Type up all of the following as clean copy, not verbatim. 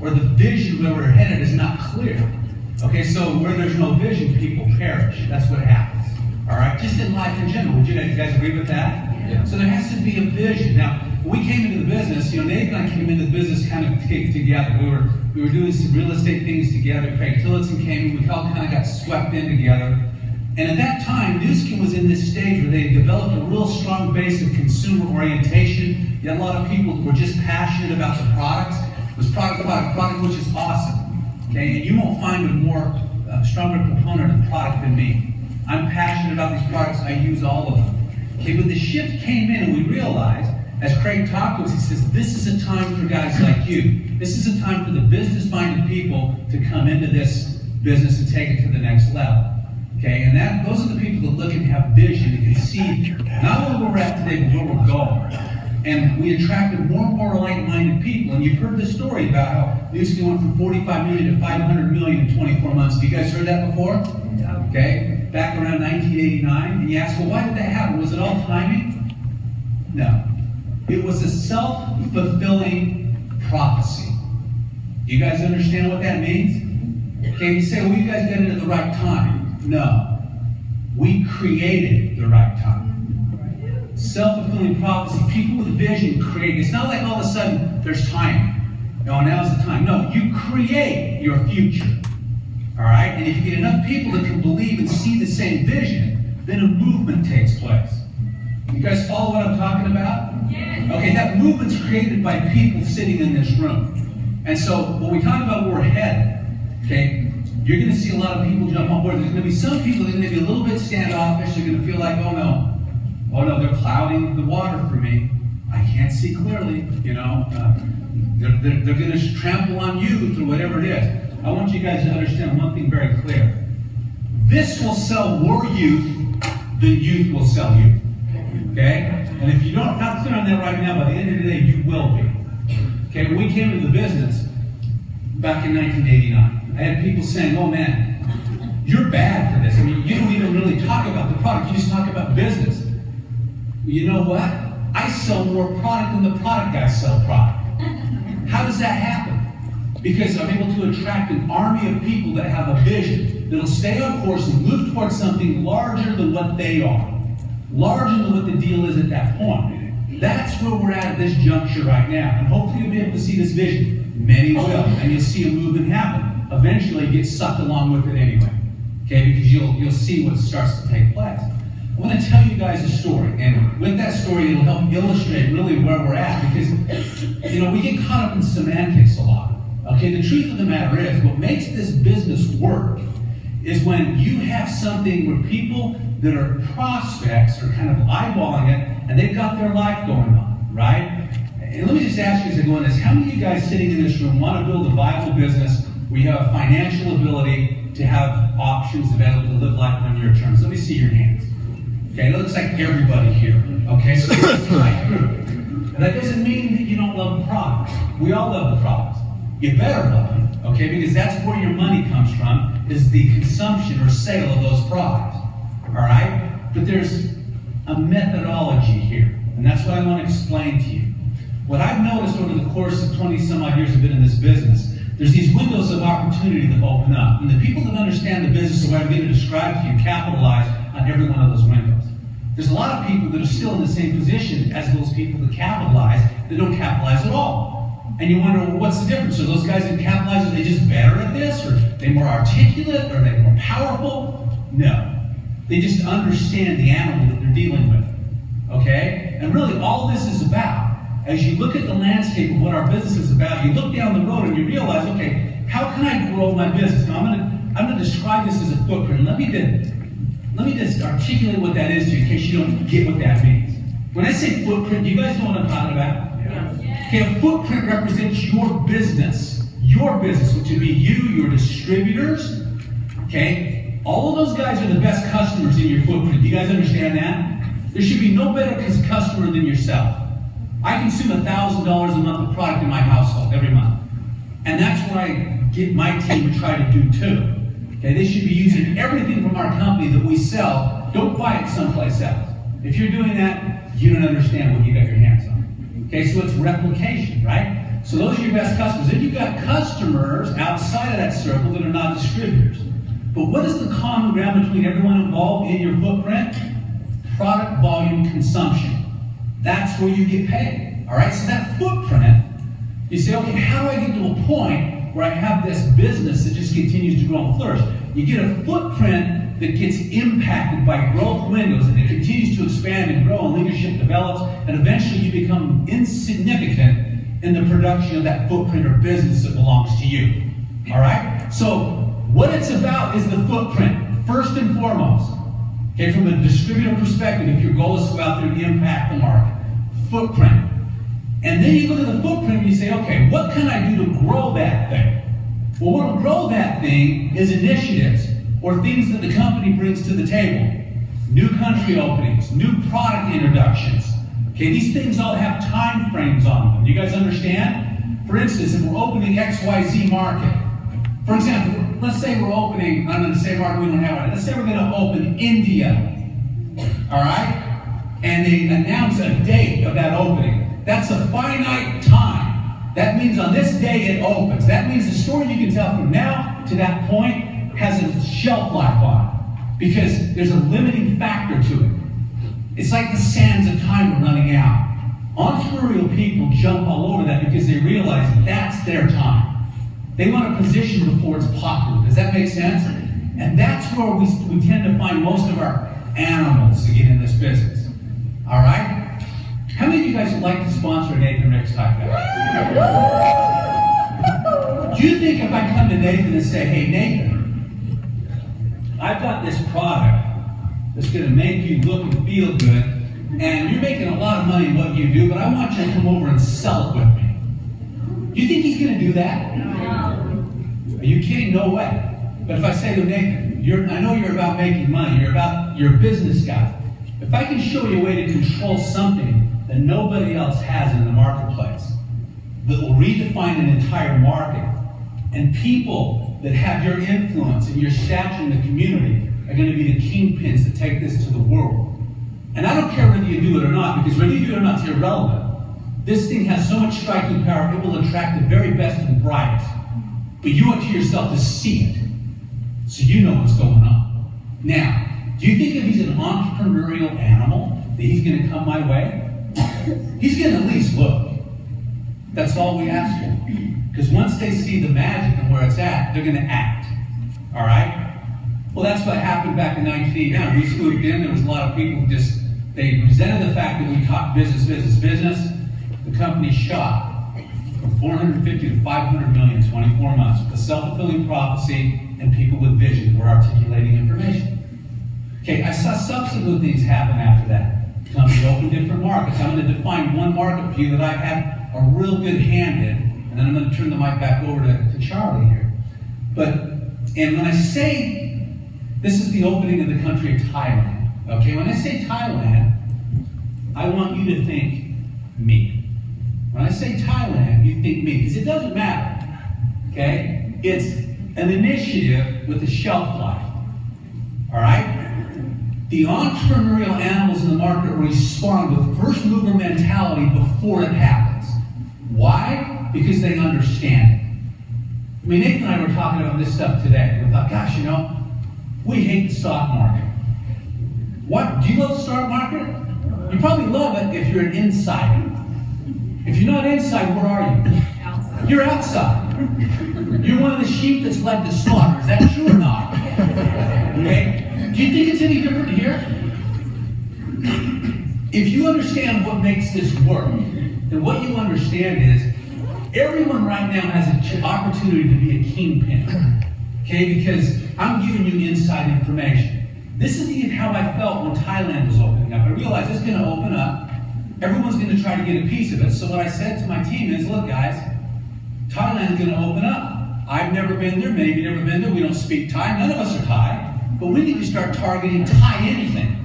or the vision where we're headed is not clear. Okay, so where there's no vision, people perish. That's what happens. All right, just in life in general. Would you guys agree with that? Yeah. So there has to be a vision. Now, when we came into the business, Dave and I came into the business kind of together. We were doing some real estate things together. Craig Tillotson came, and we all kind of got swept in together. And at that time, New Skin was in this stage where they developed a real strong base of consumer orientation. You had a lot of people who were just passionate about the products. It was product, which is awesome. Okay, and you won't find a more stronger component of product than me. I'm passionate about these products. I use all of them. Okay, but the shift came in, and we realized, as Craig talked to us, he says, this is a time for guys like you. This is a time for the business-minded people to come into this business and take it to the next level. Okay, and those are the people that look and have vision and can see not only where we're at today, but where we're going. And we attracted more and more like-minded people. And you've heard the story about how New Skin went from 45 million to 500 million in 24 months. Have you guys heard that before? Yeah. Okay, back around 1989. And you ask, well, why did that happen? Was it all timing? No. It was a self-fulfilling prophecy. Do you guys understand what that means? Okay, you say, well, you guys got it at the right time. No. We created the right time. Self-fulfilling prophecy. People with vision create. It's not like all of a sudden there's time. No, now's the time. No, you create your future. All right? And if you get enough people that can believe and see the same vision, then a movement takes place. You guys follow what I'm talking about? Yes. Okay, that movement's created by people sitting in this room. And so when we talk about where we're headed, okay, you're going to see a lot of people jump on board. There's going to be some people that are going to be a little bit standoffish. They're going to feel like, oh no, they're clouding the water for me. I can't see clearly, They're going to trample on you through whatever it is. I want you guys to understand one thing very clear. This will sell more youth than youth will sell you. Okay? And if you're not clear on that right now, by the end of the day, you will be. Okay, when we came into the business back in 1989, I had people saying, oh man, you're bad for this. I mean, you don't even really talk about the product, you just talk about business. You know what? I sell more product than the product guys sell product. How does that happen? Because I'm able to attract an army of people that have a vision, that'll stay on course and move towards something larger than what they are. Larger than what the deal is at that point. That's where we're at this juncture right now. And hopefully you'll be able to see this vision. Many will. And you'll see a movement happen. Eventually you get sucked along with it anyway. Okay, because you'll see what starts to take place. I want to tell you guys a story, and with that story, it'll help illustrate really where we're at, because, we get caught up in semantics a lot. Okay, the truth of the matter is, what makes this business work is when you have something where people that are prospects are kind of eyeballing it, and they've got their life going on, right? And let me just ask you as I go on this, how many of you guys sitting in this room want to build a viable business where you have financial ability to have options available to live life on your terms? Let me see your hands. Okay, it looks like everybody here. Okay, so it's the right group. And that doesn't mean that you don't love the products. We all love the products. You better love them, okay, because that's where your money comes from, is the consumption or sale of those products. All right? But there's a methodology here, and that's what I want to explain to you. What I've noticed over the course of 20 some odd years I've been in this business, there's these windows of opportunity that open up. And the people that understand the business, the way I'm going to describe to you, capitalize on every one of those windows. There's a lot of people that are still in the same position as those people that capitalize that don't capitalize at all. And you wonder, well, what's the difference? Are those guys that capitalize, are they just better at this? Or are they more articulate? Or are they more powerful? No. They just understand the animal that they're dealing with. Okay? And really all this is about, as you look at the landscape of what our business is about, you look down the road and you realize, okay, how can I grow my business? Now I'm going to describe this as a footprint. Let me just articulate what that is to you in case you don't get what that means. When I say footprint, do you guys know what I'm talking about? Yeah. Okay, a footprint represents your business, which would be you, your distributors. Okay, all of those guys are the best customers in your footprint. Do you guys understand that? There should be no better customer than yourself. I consume $1,000 a month of product in my household every month. And that's what I get my team to try to do too. Okay, they should be using everything from our company that we sell. Don't buy it someplace else. If you're doing that, you don't understand what you got your hands on. Okay, so it's replication, right? So those are your best customers. Then you've got customers outside of that circle that are not distributors. But what is the common ground between everyone involved in your footprint? Product volume consumption. That's where you get paid. All right, so that footprint, you say, okay, how do I get to a point where I have this business that just continues to grow and flourish? You get a footprint that gets impacted by growth windows and it continues to expand and grow and leadership develops, and eventually you become insignificant in the production of that footprint or business that belongs to you. All right? So what it's about is the footprint, first and foremost. Okay, from a distributor perspective, if your goal is to go out there and impact the market, footprint. And then you look at the footprint and you say, okay, what can I do to grow that thing? Well, what will grow that thing is initiatives or things that the company brings to the table. New country openings, new product introductions. Okay, these things all have time frames on them. Do you guys understand? For instance, if we're opening XYZ market, for example, let's say we're opening, I'm going to say market we don't have it. Let's say we're going to open India, all right? And they announce a date of that opening. That's a finite time. That means on this day it opens. That means the story you can tell from now to that point has a shelf life on it, because there's a limiting factor to it. It's like the sands of time are running out. Entrepreneurial people jump all over that because they realize that's their time. They want a position before it's popular. Does that make sense? And that's where we tend to find most of our animals to get in this business. All right? How many of you guys would like to sponsor Nathan Rick's type guy? Do you think if I come to Nathan and say, hey, Nathan, I've got this product that's going to make you look and feel good, and you're making a lot of money in what you do, but I want you to come over and sell it with me. Do you think he's going to do that? No. Are you kidding? No way. But if I say to Nathan, I know you're about making money, you're a business guy. If I can show you a way to control something that nobody else has in the marketplace, that will redefine an entire market, and people that have your influence and your stature in the community are going to be the kingpins that take this to the world. And I don't care whether you do it or not, because whether you do it or not is irrelevant. This thing has so much striking power, it will attract the very best and brightest. But you owe it to yourself to see it, so you know what's going on. Now, do you think if he's an entrepreneurial animal, that he's going to come my way? He's going to at least look. That's all we ask for. Because once they see the magic and where it's at, they're going to act. All right? Well, that's what happened back in 1989. We swooped in. There was a lot of people who they resented the fact that we talked business. The company shot from 450 to 500 million in 24 months with a self-fulfilling prophecy and people with vision were articulating information. Okay, I saw subsequent things happen after that. The company opened different markets. I'm going to define one market for you that I had a real good hand in, and then I'm going to turn the mic back over to Charlie here. And when I say this is the opening of the country of Thailand, okay, when I say Thailand, I want you to think me. When I say Thailand, you think me, because it doesn't matter, okay? It's an initiative with a shelf life, all right? The entrepreneurial animals in the market respond with first mover mentality before it happens. Why? Because they understand it. I mean, Nathan and I were talking about this stuff today. We thought, gosh, we hate the stock market. What? Do you love the stock market? You probably love it if you're an insider. If you're not inside, where are you? Outside. You're outside. You're one of the sheep that's led to slaughter. Is that true or not? Okay? Do you think it's any different here? If you understand what makes this work, then what you understand is everyone right now has an opportunity to be a kingpin. Okay? Because I'm giving you inside information. This is how I felt when Thailand was opening up. I realized it's going to open up. Everyone's going to try to get a piece of it. So what I said to my team is, look guys, Thailand's going to open up. I've never been there, many of you never been there. We don't speak Thai, none of us are Thai. But we need to start targeting Thai anything.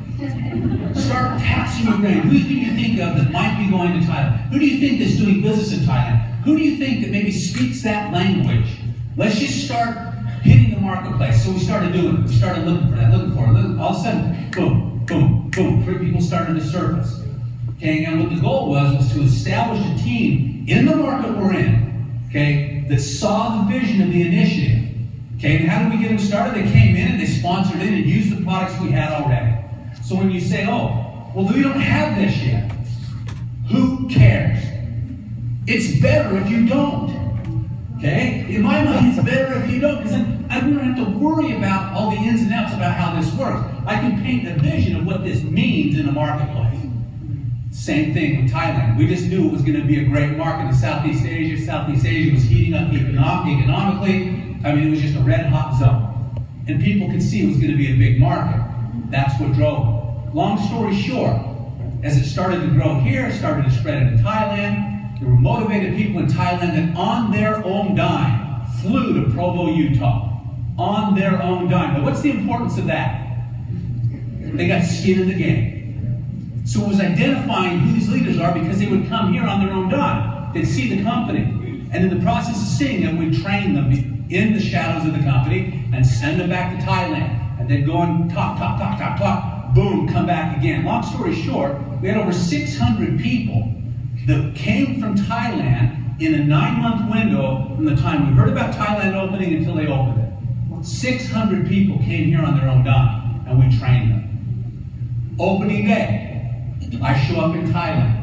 Start taxing your brain. Who do you think of that might be going to Thailand? Who do you think that's doing business in Thailand? Who do you think that maybe speaks that language? Let's just start hitting the marketplace. So we started doing it. We started looking for that, looking for it. All of a sudden, boom, boom, boom, 3 people started to surface. Okay, and what the goal was to establish a team in the market we're in, okay, that saw the vision of the initiative. Okay, and how did we get them started? They came in and they sponsored it and used the products we had already. So when you say, oh, well, we don't have this yet, who cares? It's better if you don't. Okay? In my mind, it's better if you don't, because then I don't have to worry about all the ins and outs about how this works. I can paint a vision of what this means in the marketplace. Same thing with Thailand. We just knew it was going to be a great market in Southeast Asia. Southeast Asia was heating up economically. I mean, it was just a red hot zone. And people could see it was going to be a big market. That's what drove it. Long story short, as it started to grow here, it started to spread into Thailand. There were motivated people in Thailand that on their own dime flew to Provo, Utah. On their own dime. Now, what's the importance of that? They got skin in the game. So it was identifying who these leaders are because they would come here on their own dime. They'd see the company. And in the process of seeing them, we'd train them in the shadows of the company and send them back to Thailand. And they'd go and talk, boom, come back again. Long story short, we had over 600 people that came from Thailand in a 9-month window from the time we heard about Thailand opening until they opened it. 600 people came here on their own dime, and we trained them. Opening day, I show up in Thailand.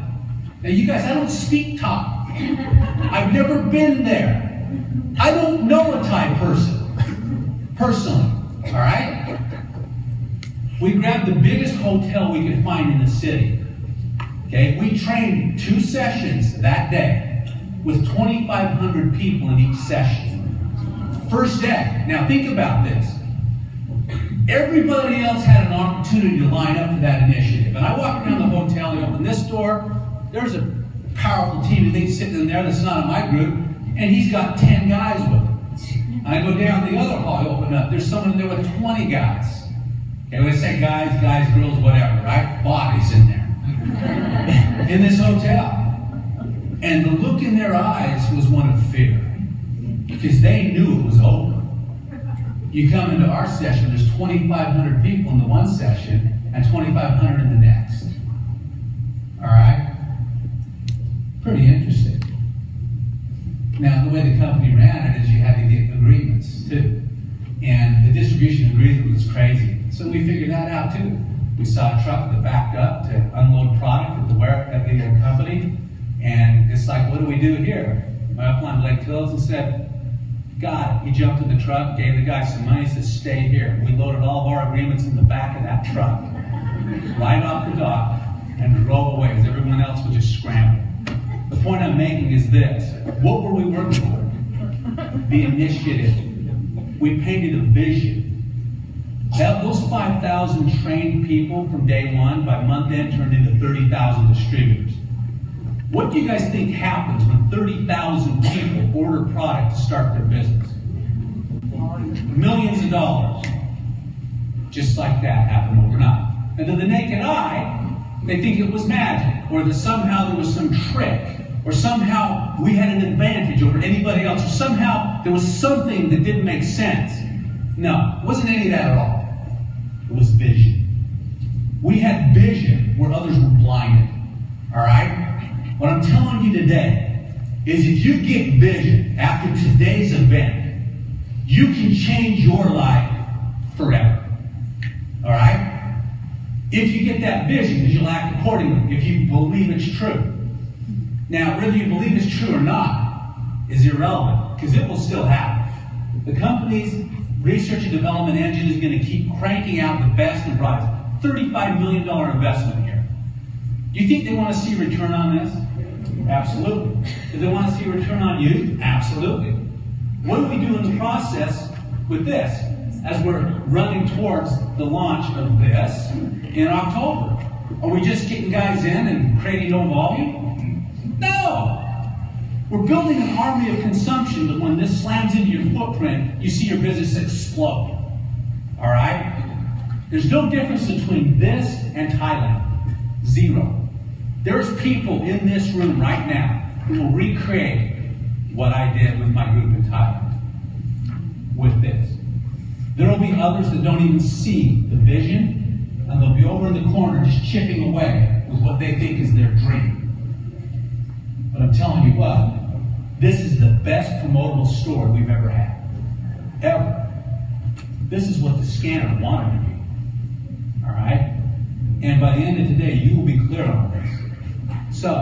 Now you guys, I don't speak Thai. I've never been there. I don't know a Thai person, personally, all right? We grabbed the biggest hotel we could find in the city. Okay, we trained 2 sessions that day with 2,500 people in each session. First day. Now think about this. Everybody else had an opportunity to line up for that initiative. And I walked around the hotel, they opened this door, there's a powerful team of things sitting in there that's not in my group, and he's got 10 guys with him. And I go down the other hall, I open up, there's someone in there with 20 guys. Okay, we say guys, girls, whatever, right? Bodies in there. In this hotel. And the look in their eyes was one of fear. Because they knew it was over. You come into our session, there's 2,500 people in the one session and 2,500 in the next. All right? Pretty interesting. Now, the way the company ran it is you had to get agreements, too. And the distribution agreement was crazy. So we figured that out, too. We saw a truck that backed up to unload product at the company. And it's like, what do we do here? My upline, Derek Tillotson, said, God, he jumped in the truck, gave the guy some money, said, stay here. We loaded all of our agreements in the back of that truck, right off the dock, and drove away as everyone else was just scrambling. The point I'm making is this. What were we working for? The initiative. We painted a vision. Those 5,000 trained people from day one, by month end, turned into 30,000 distributors. What do you guys think happens when 30,000 people order product to start their business? Millions of dollars. Just like that happened overnight. And to the naked eye, they think it was magic, or that somehow there was some trick, or somehow we had an advantage over anybody else, or somehow there was something that didn't make sense. No, it wasn't any of that at all. It was vision. We had vision where others were blinded. All right? What I'm telling you today is if you get vision after today's event, you can change your life forever. All right? If you get that vision, because you'll act accordingly, if you believe it's true. Now, whether you believe it's true or not is irrelevant, because it will still happen. The company's research and development engine is going to keep cranking out the best and brightest. $35 million investment here. Do you think they want to see return on this? Absolutely. Do they want to see return on you? Absolutely. What do we do in the process with this as we're running towards the launch of this in October? Are we just getting guys in and creating no volume? No! We're building an army of consumption that when this slams into your footprint, you see your business explode. All right? There's no difference between this and Thailand. Zero. There's people in this room right now who will recreate what I did with my group in Thailand with this. There will be others that don't even see the vision, and they'll be over in the corner just chipping away with what they think is their dream. But I'm telling you what, this is the best promotable story we've ever had. Ever. This is what the scanner wanted to be. All right? And by the end of today, you will be clear on this. So,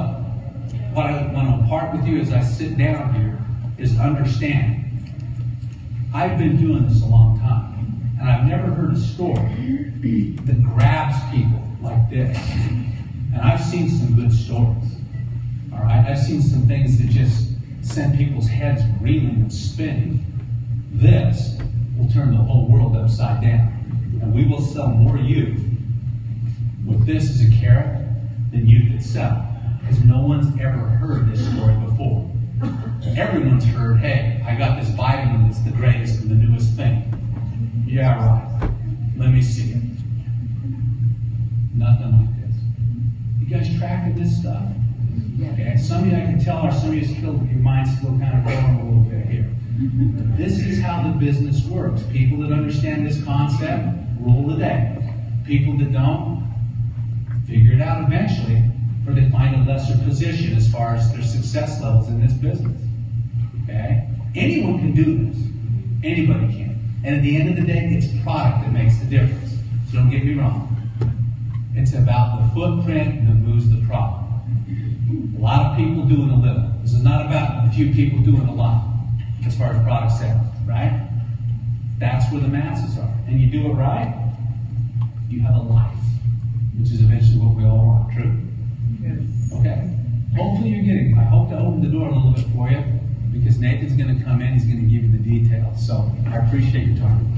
what I want to impart with you as I sit down here is understand. I've been doing this a long time, and I've never heard a story that grabs people like this. And I've seen some good stories. All right? I've seen some things that just send people's heads reeling and spinning. This will turn the whole world upside down. And we will sell more youth with this as a carrot than youth itself. Because no one's ever heard this story before. Everyone's heard, hey, I got this vitamin that's the greatest and the newest thing. Yeah, right. Let me see it. Nothing like this. You guys tracking this stuff? Okay, some of you I can tell are some of you still, your mind's still kind of going a little bit here. This is how the business works. People that understand this concept rule the day. People that don't, figure it out eventually, or they find a lesser position as far as their success levels in this business. Okay? Anyone can do this. Anybody can. And at the end of the day, it's product that makes the difference. So don't get me wrong. It's about the footprint that moves the product. A lot of people doing a little. This is not about a few people doing a lot as far as product sales, right? That's where the masses are. And you do it right, you have a life, which is eventually what we all want, true? Yes. Okay? Hopefully you're getting it. I hope to open the door a little bit for you, because Nathan's going to come in, he's going to give you the details. So I appreciate your time.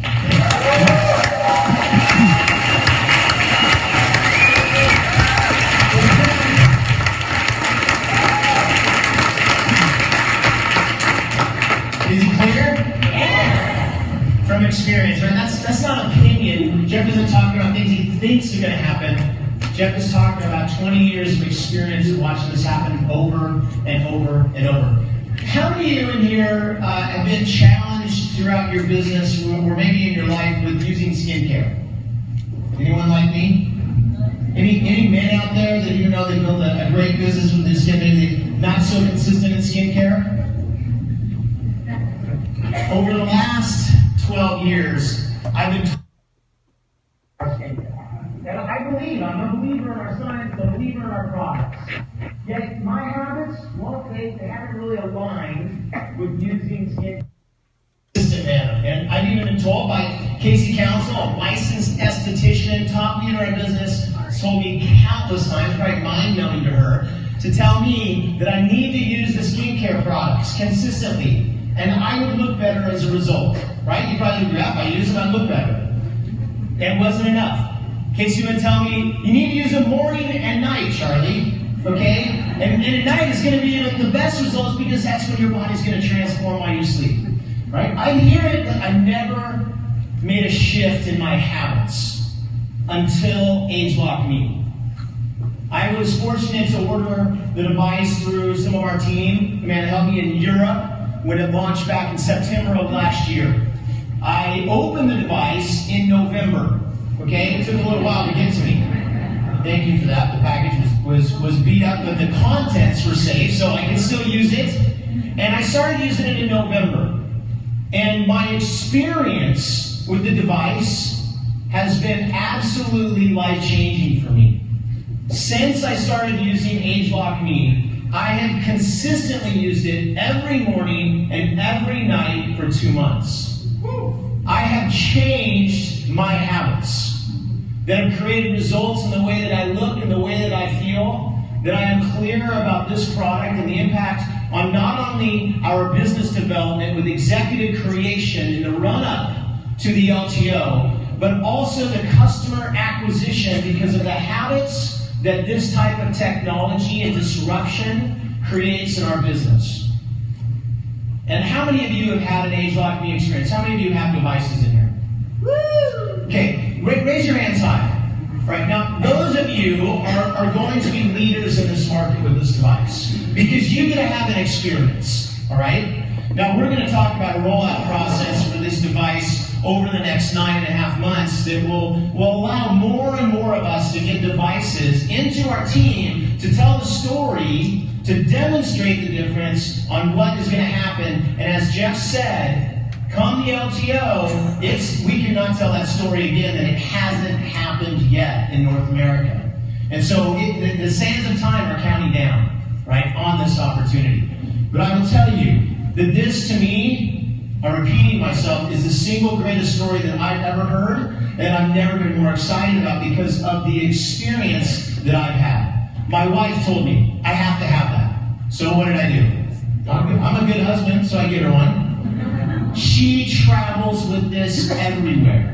Is he clear? Yeah. From experience, right? That's not opinion. Jeff isn't talking about things he thinks are going to happen. Jeff is talking about 20 years of experience of watching this happen over and over and over. How many of you in here have been challenged throughout your business or maybe in your life with using skincare? Anyone like me? Any men out there that you know they built a great business with this skin, maybe not so consistent in skincare? Over the last 12 years, I've been and I'm a believer in our science, a believer in our products. Yet my habits, well, they haven't really aligned with using skin consistent manner. And I've even been told by Casey Council, a licensed esthetician, top leader in business, told me countless times, probably mind-numbing to her, to tell me that I need to use the skincare products consistently. And I would look better as a result, right? You probably agree, if I use them, I'd look better. It wasn't enough. Casey would tell me, you need to use them morning and night, Charlie, okay? And at night is going to be the best results because that's when your body's going to transform while you sleep, right? I hear it, but I never made a shift in my habits until AgeLock Me. I was fortunate to order the device through some of our team, the man that helped me in Europe, when it launched back in September of last year. I opened the device in November, okay? It took a little while to get to me. Thank you for that. The package was beat up, but the contents were safe, so I could still use it. And I started using it in November. And my experience with the device has been absolutely life-changing for me. Since I started using AgeLock Me, I have consistently used it every morning and every night for 2 months. I have changed my habits that have created results in the way that I look and the way that I feel, that I am clear about this product and the impact on not only our business development with executive creation in the run-up to the LTO, but also the customer acquisition because of the habits that this type of technology and disruption creates in our business. And how many of you have had an AgeLock Me experience? How many of you have devices in here? Woo! Okay, raise your hands high. Right now, those of you are going to be leaders in this market with this device because you're going to have an experience, all right? Now, we're going to talk about a rollout process for this device over the next 9.5 months that will allow more and more of us to get devices into our team to tell the story to demonstrate the difference on what is going to happen. And as Jeff said, come the LTO, we cannot tell that story again that it hasn't happened yet in North America. And so the sands of time are counting down, right, on this opportunity. But I will tell you that this, to me, I'm repeating myself, is the single greatest story that I've ever heard, and I've never been more excited about because of the experience that I've had. My wife told me, I have to have that. So what did I do? I'm a good husband, so I get her one. She travels with this everywhere.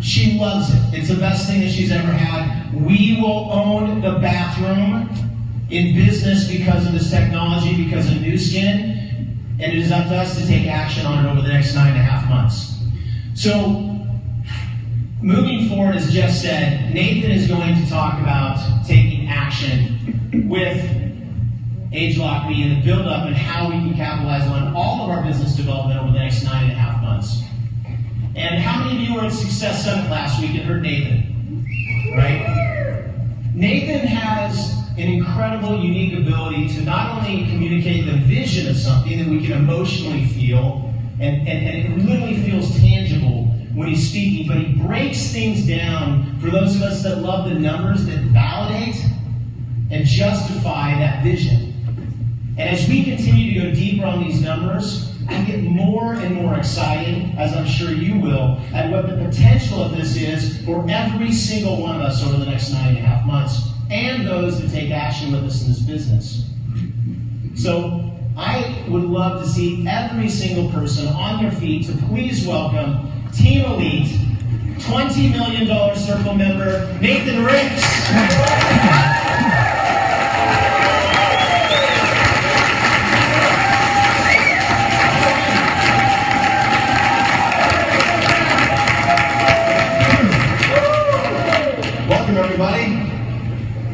She loves it. It's the best thing that she's ever had. We will own the bathroom in business because of this technology, because of Nu Skin, and it is up to us to take action on it over the next 9.5 months. So, moving forward, as Jeff said, Nathan is going to talk about taking action with AgeLock Me and the build-up and how we can capitalize on all of our business development over the next 9.5 months. And how many of you were at Success Summit last week and heard Nathan? Right? Nathan has an incredible, unique ability to not only communicate the vision of something that we can emotionally feel, and it literally feels tangible when he's speaking, but he breaks things down for those of us that love the numbers that validate and justify that vision. And as we continue to go deeper on these numbers, I get more and more excited, as I'm sure you will, at what the potential of this is for every single one of us over the next 9.5 months, and those that take action with us in this business. So I would love to see every single person on their feet to please welcome Team Elite, $20 million Circle member, Nathan Ricks.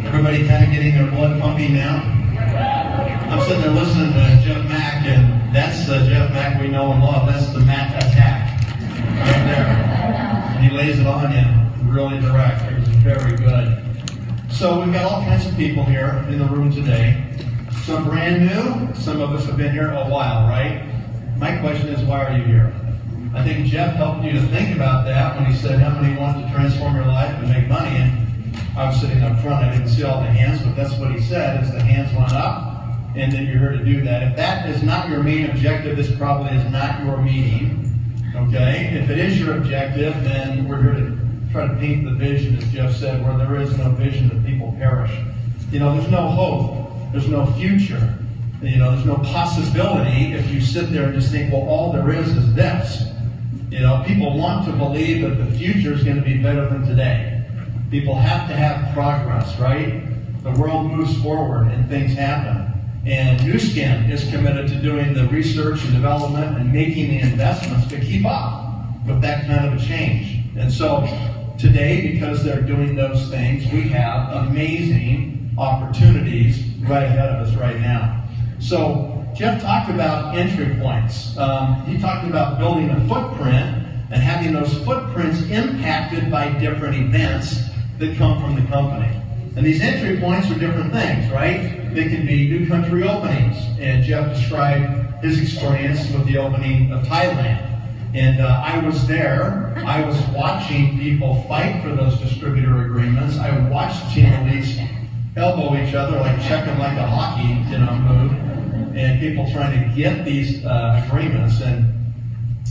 Everybody kind of getting their blood pumping now? I'm sitting there listening to Jeff Mack, and that's the Jeff Mack we know and love. That's the Mack attack right there. And he lays it on you really direct. It was very good. So we've got all kinds of people here in the room today. Some brand new. Some of us have been here a while, right? My question is, why are you here? I think Jeff helped you to think about that when he said how many want to transform your life and make money. And I was sitting up front, I didn't see all the hands, but that's what he said, is the hands went up, and then you're here to do that. If that is not your main objective, this probably is not your meeting, okay? If it is your objective, then we're here to try to paint the vision, as Jeff said, where there is no vision, the people perish. You know, there's no hope, there's no future, you know, there's no possibility if you sit there and just think, well, all there is this. You know, people want to believe that the future is going to be better than today. People have to have progress, right? The world moves forward and things happen. And Nu Skin is committed to doing the research and development and making the investments to keep up with that kind of a change. And so today, because they're doing those things, we have amazing opportunities right ahead of us right now. So Jeff talked about entry points. He talked about building a footprint and having those footprints impacted by different events that come from the company. And these entry points are different things, right? They can be new country openings. And Jeff described his experience with the opening of Thailand. And I was there. I was watching people fight for those distributor agreements. I watched Team Elites elbow each other, like check them like a hockey, move. And people trying to get these agreements. And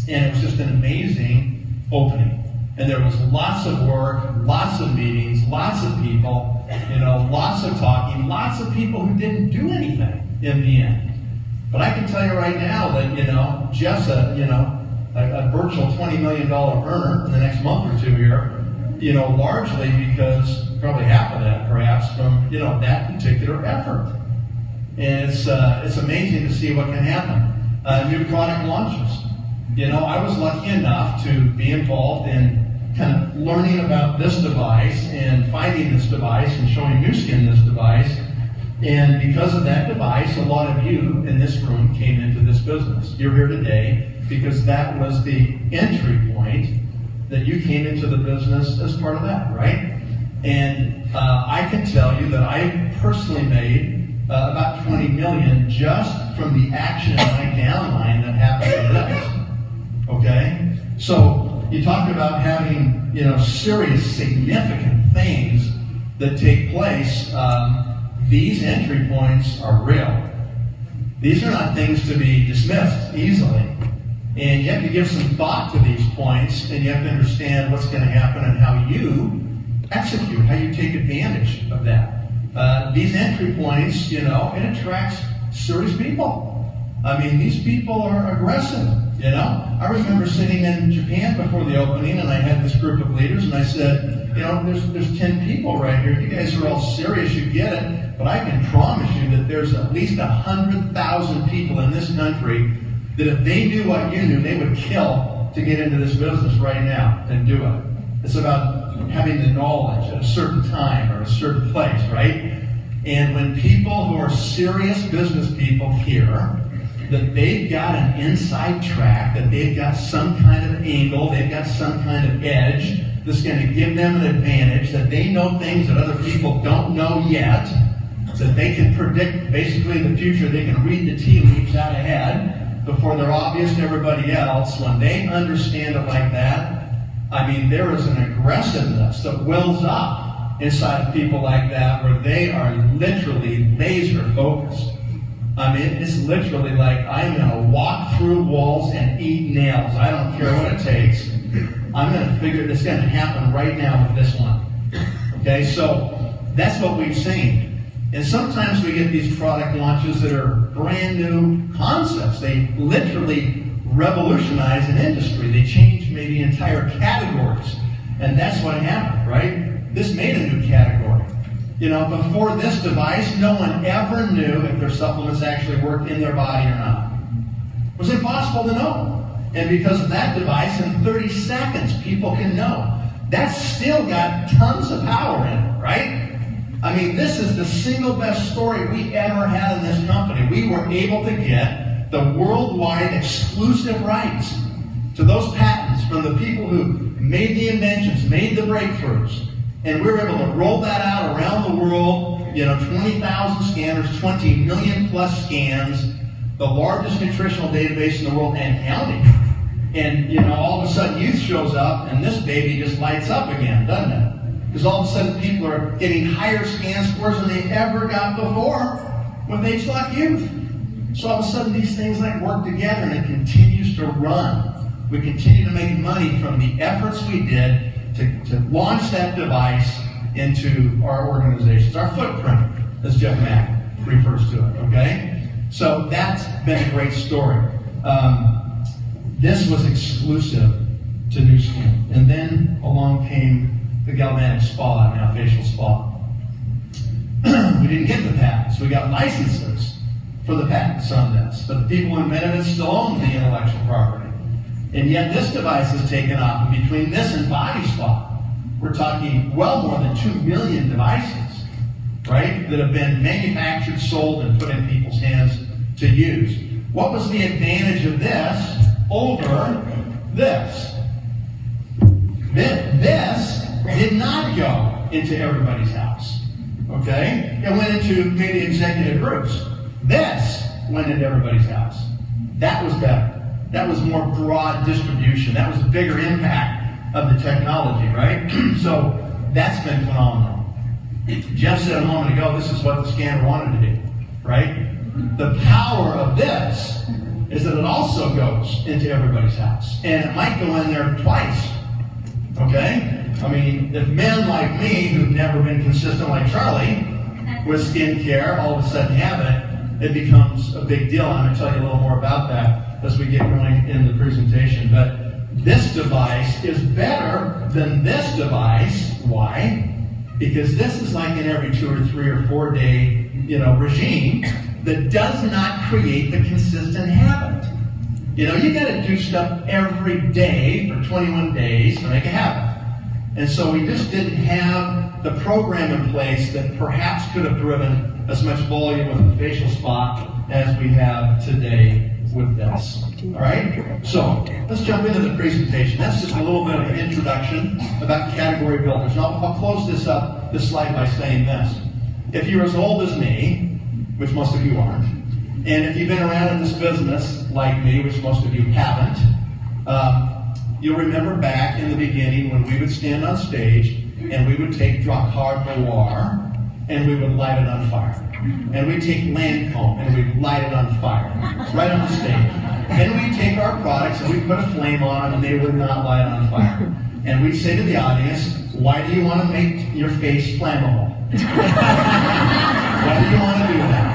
it was just an amazing opening. And there was lots of work, lots of meetings, lots of people, lots of talking, lots of people who didn't do anything in the end. But I can tell you right now that, Jeff's a virtual $20 million earner in the next month or two here, largely because probably half of that perhaps from, that particular effort. And it's amazing to see what can happen. New product launches. I was lucky enough to be involved in kind of learning about this device and finding this device and showing Nu Skin this device. And because of that device, a lot of you in this room came into this business. You're here today because that was the entry point that you came into the business as part of that, right? And I can tell you that I personally made about 20 million just from the action in my downline that happened with this. Okay? So you talk about having, serious, significant things that take place. These entry points are real. These are not things to be dismissed easily. And you have to give some thought to these points, and you have to understand what's going to happen and how you execute, how you take advantage of that. These entry points, it attracts serious people. I mean, these people are aggressive, I remember sitting in Japan before the opening, and I had this group of leaders, and I said, there's 10 people right here. You guys are all serious, you get it, but I can promise you that there's at least 100,000 people in this country that if they knew what you knew, they would kill to get into this business right now and do it. It's about having the knowledge at a certain time or a certain place, right? And when people who are serious business people hear that they've got an inside track, that they've got some kind of angle, they've got some kind of edge that's going to give them an advantage, that they know things that other people don't know yet, that they can predict basically the future, they can read the tea leaves out ahead before they're obvious to everybody else. When they understand it like that, I mean, there is an aggressiveness that wells up inside of people like that where they are literally laser focused. I mean, it's literally like, I'm going to walk through walls and eat nails. I don't care what it takes. I'm going to figure this going to happen right now with this one. Okay, so that's what we've seen. And sometimes we get these product launches that are brand new concepts. They literally revolutionize an industry. They change maybe entire categories. And that's what happened, right? This made a new category. Before this device, no one ever knew if their supplements actually worked in their body or not. It was impossible to know. And because of that device, in 30 seconds, people can know. That's still got tons of power in it, right? I mean, this is the single best story we ever had in this company. We were able to get the worldwide exclusive rights to those patents from the people who made the inventions, made the breakthroughs. And we were able to roll that out around the world, 20,000 scanners, 20 million plus scans, the largest nutritional database in the world and counting. And, all of a sudden youth shows up and this baby just lights up again, doesn't it? Because all of a sudden people are getting higher scan scores than they ever got before with HLOC Youth. So all of a sudden these things work together and it continues to run. We continue to make money from the efforts we did to launch that device into our organizations, our footprint, as Jeff Mack refers to it, okay? So that's been a great story. This was exclusive to Nu Skin. And then along came the galvanic spa, now facial spa. We didn't get the patents. We got licenses for the patents on this. But the people who invented it still own the intellectual property. And yet this device is taken off. And between this and body spa, we're talking well more than 2 million devices, right, that have been manufactured, sold, and put in people's hands to use. What was the advantage of this over this? This did not go into everybody's house, okay? It went into maybe executive groups. This went into everybody's house. That was better. That was more broad distribution. That was a bigger impact of the technology, right? So that's been phenomenal. Jeff said a moment ago, this is what the scanner wanted to do, right? The power of this is that it also goes into everybody's house. And it might go in there twice, okay? I mean, if men like me, who've never been consistent like Charlie, with skincare, all of a sudden have it, it becomes a big deal. I'm going to tell you a little more about that as we get going in the presentation. But this device is better than this device. Why? Because this is like an every 2 or 3 or 4 day, regime that does not create the consistent habit. You got to do stuff every day for 21 days to make a habit. And so we just didn't have the program in place that perhaps could have driven as much volume with the facial spa as we have today with this. All right? So let's jump into the presentation. That's just a little bit of an introduction about category builders. And I'll close this slide by saying this. If you're as old as me, which most of you aren't. And if you've been around in this business like me, which most of you haven't, you'll remember back in the beginning when we would stand on stage and we would take Drakkar Noir and we would light it on fire. And we'd take Lancome and we'd light it on fire, right on the stage. And we'd take our products and we'd put a flame on them and they would not light on fire. And we'd say to the audience, why do you want to make your face flammable? Why do you want to do that?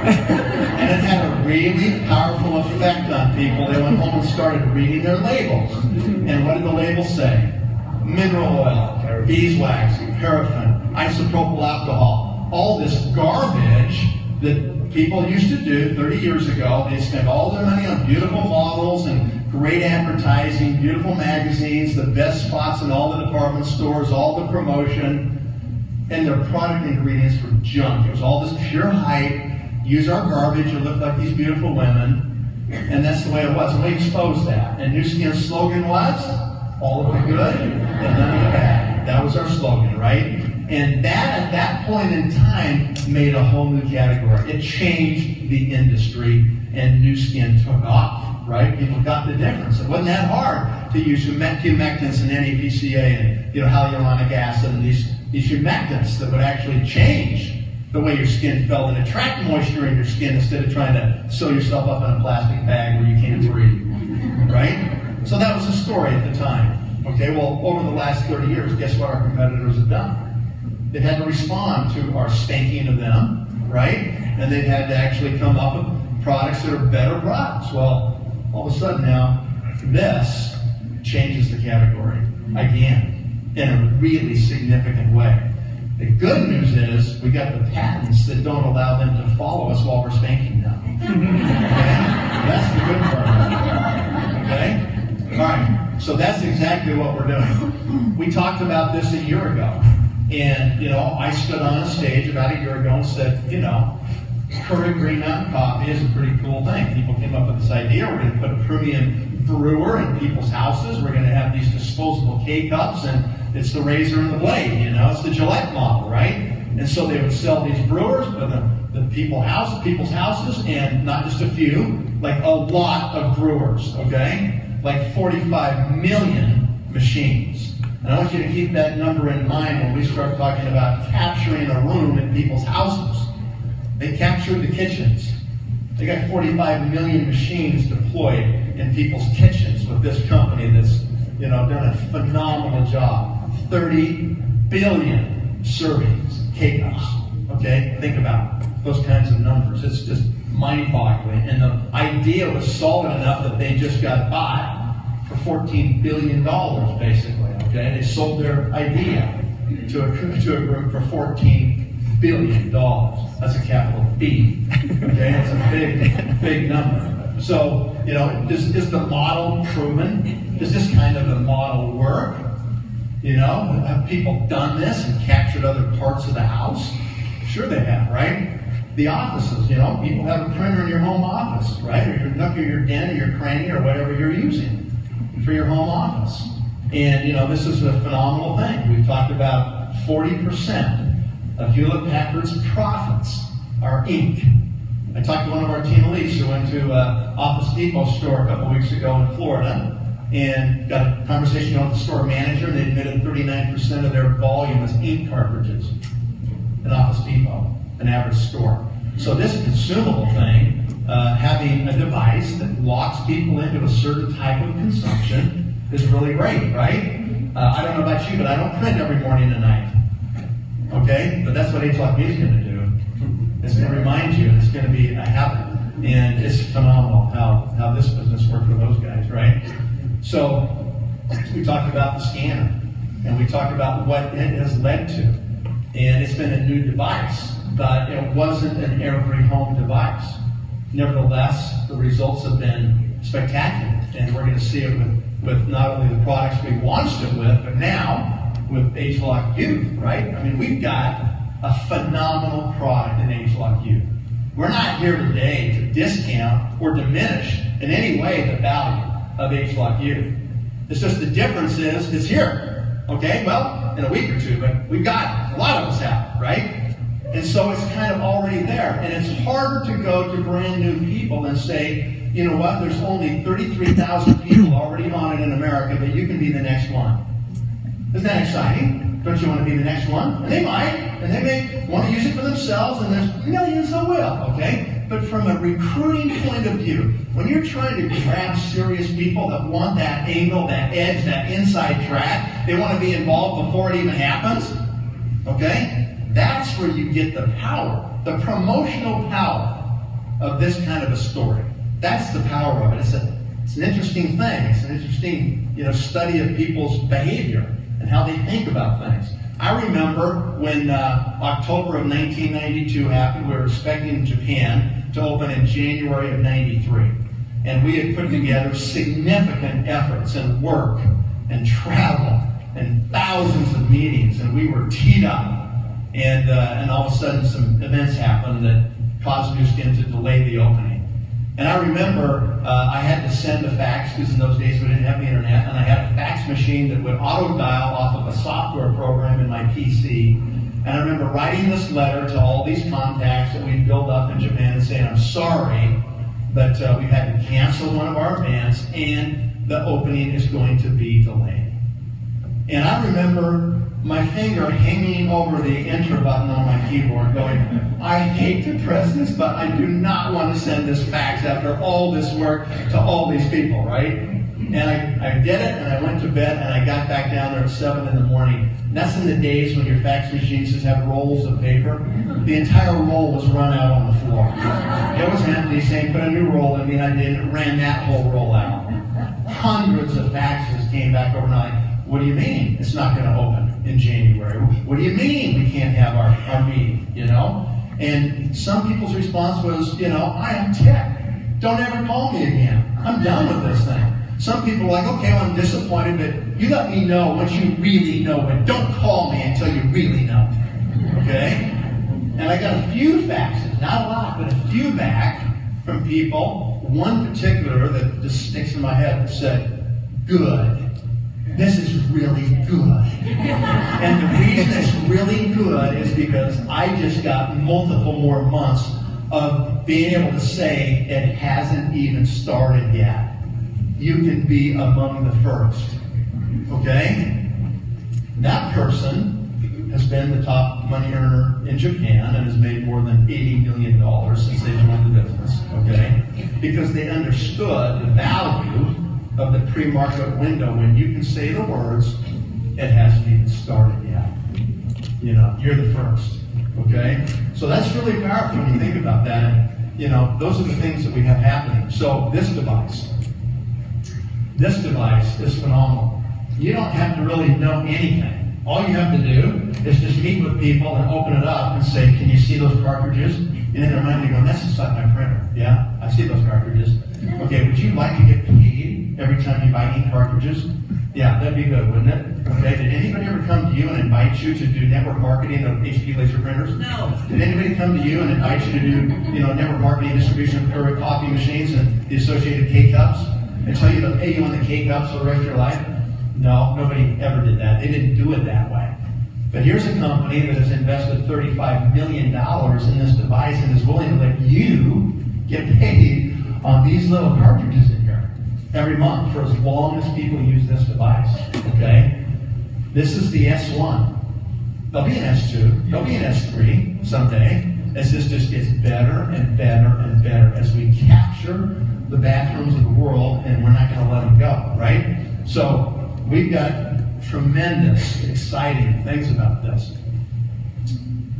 And it had a really powerful effect on people. They went home and started reading their labels. And what did the labels say? Mineral oil, beeswax, paraffin, isopropyl alcohol. All this garbage that people used to do 30 years ago. They spent all their money on beautiful models and great advertising, beautiful magazines, the best spots in all the department stores, all the promotion. And their product ingredients were junk. It was all this pure hype. Use our garbage, you look like these beautiful women. And that's the way it was. And we exposed that. And New Skin's slogan was, all of the good and none of the bad. That was our slogan, right? And that, at that point in time, made a whole new category. It changed the industry, and New Skin took off, right? People got the difference. It wasn't that hard to use humectants and NAPCA and hyaluronic acid and these humectants that would actually change the way your skin felt and attract moisture in your skin instead of trying to sew yourself up in a plastic bag where you can't breathe, right? So that was the story at the time. Okay, well, over the last 30 years, guess what our competitors have done? They've had to respond to our spanking of them, right? And they've had to actually come up with products that are better products. Well, all of a sudden now, this changes the category again in a really significant way. The good news is we got the patents that don't allow them to follow us while we're spanking them. Okay? That's the good part. Okay? All right. So that's exactly what we're doing. We talked about this a year ago. And, I stood on a stage about a year ago and said, Keurig Green Mountain Coffee is a pretty cool thing. People came up with this idea. We're going to put a premium brewer in people's houses. We're going to have these disposable K-cups, and it's the razor and the blade, it's the Gillette model, right? And so they would sell these brewers to the people's houses, and not just a few, like a lot of brewers, okay? Like 45 million machines. And I want you to keep that number in mind when we start talking about capturing a room in people's houses. They captured the kitchens. They got 45 million machines deployed in people's kitchens with this company that's, done a phenomenal job. 30 billion servings, K-cups. Okay, think about those kinds of numbers. It's just mind-boggling. And the idea was solid enough that they just got bought for $14 billion, basically. Okay, they sold their idea to a group for $14 billion. That's a capital B. Okay, it's a big number. So, is the model proven? Does this kind of a model work? Have people done this and captured other parts of the house? Sure they have, right? The offices, people have a printer in your home office, right? Or your nook or your den or your cranny or whatever you're using for your home office. And, this is a phenomenal thing. We've talked about 40% of Hewlett-Packard's profits are ink. I talked to one of our team elites who went to Office Depot store a couple weeks ago in Florida and got a conversation with the store manager, and they admitted 39% of their volume is ink cartridges at Office Depot, an average store. So this consumable thing, having a device that locks people into a certain type of consumption is really great, right? I don't know about you, but I don't print every morning and night. Okay? But that's what Age Lock Me is going to do. It's going to remind you, and it's going to be a habit. And it's phenomenal how this business worked for those guys, right? So we talked about the scanner, and we talked about what it has led to. And it's been a new device, but it wasn't an every home device. Nevertheless, the results have been spectacular, and we're going to see it with not only the products we launched it with, but now with Age Lock Youth, right? I mean, we've got a phenomenal product in Age Lock Youth. We're not here today to discount or diminish in any way the value of Age Lock Youth. It's just the difference is it's here. Okay, well, in a week or two, but we've got it. A lot of us have, right? And so it's kind of already there. And it's harder to go to brand new people and say, you know what, there's only 33,000 people already on it in America, but you can be the next one. Isn't that exciting? Don't you want to be the next one? And they might, and they may want to use it for themselves, and there's millions that will, okay? But from a recruiting point of view, when you're trying to grab serious people that want that angle, that edge, that inside track, they want to be involved before it even happens, okay? That's where you get the power, the promotional power of this kind of a story. That's the power of it. It's an interesting thing. It's an interesting, study of people's behavior and how they think about things. I remember when October of 1992 happened, we were expecting Japan to open in January of 93. And we had put together significant efforts and work and travel and thousands of meetings, and we were teed up. And all of a sudden some events happened that caused New Skin to delay the opening. And I remember I had to send a fax, because in those days we didn't have the internet, and I had a fax machine that would auto-dial off of a software program in my PC. And I remember writing this letter to all these contacts that we'd built up in Japan and saying, I'm sorry, but we had to cancel one of our events, and the opening is going to be delayed. And I remember my finger hanging over the enter button on my keyboard going, I hate to press this, but I do not want to send this fax after all this work to all these people, right? And I did it, and I went to bed, and I got back down there at 7 in the morning. And that's in the days when your fax machines just have rolls of paper. The entire roll was run out on the floor. It was empty, saying, put a new roll in. I did, and ran that whole roll out. Hundreds of faxes came back overnight. What do you mean it's not going to open in January? What do you mean we can't have our meeting, And some people's response was, I am ticked. Don't ever call me again. I'm done with this thing. Some people are like, okay, well, I'm disappointed, but you let me know once you really know, but don't call me until you really know. Okay? And I got a few faxes, not a lot, but a few back from people. One particular that just sticks in my head that said, good. This is really good. And the reason it's really good is because I just got multiple more months of being able to say it hasn't even started yet. You can be among the first. Okay? That person has been the top money earner in Japan and has made more than $80 million since they joined the business. Okay? Because they understood the value of the pre-market window when you can say the words, it hasn't even started yet. You're the first. Okay? So that's really powerful when you think about that. And, those are the things that we have happening. So this device is phenomenal. You don't have to really know anything. All you have to do is just meet with people and open it up and say, can you see those cartridges? And in their mind they go, that's inside my printer. Yeah, I see those cartridges. Okay, would you like to get paid every time you buy ink cartridges? Yeah, that'd be good, wouldn't it? Okay, did anybody ever come to you and invite you to do network marketing of HP laser printers? No. Did anybody come to you and invite you to do, network marketing distribution of Keurig coffee machines and the associated K-cups? And tell you to pay you on the K-cups for the rest of your life? No, nobody ever did that. They didn't do it that way. But here's a company that has invested $35 million in this device and is willing to let you get paid on these little cartridges in here every month for as long as people use this device. Okay? This is the S1. There'll be an S2. There'll be an S3 someday as this just gets better and better and better as we capture the bathrooms of the world, and we're not going to let them go, right? So we've got tremendous, exciting things about this.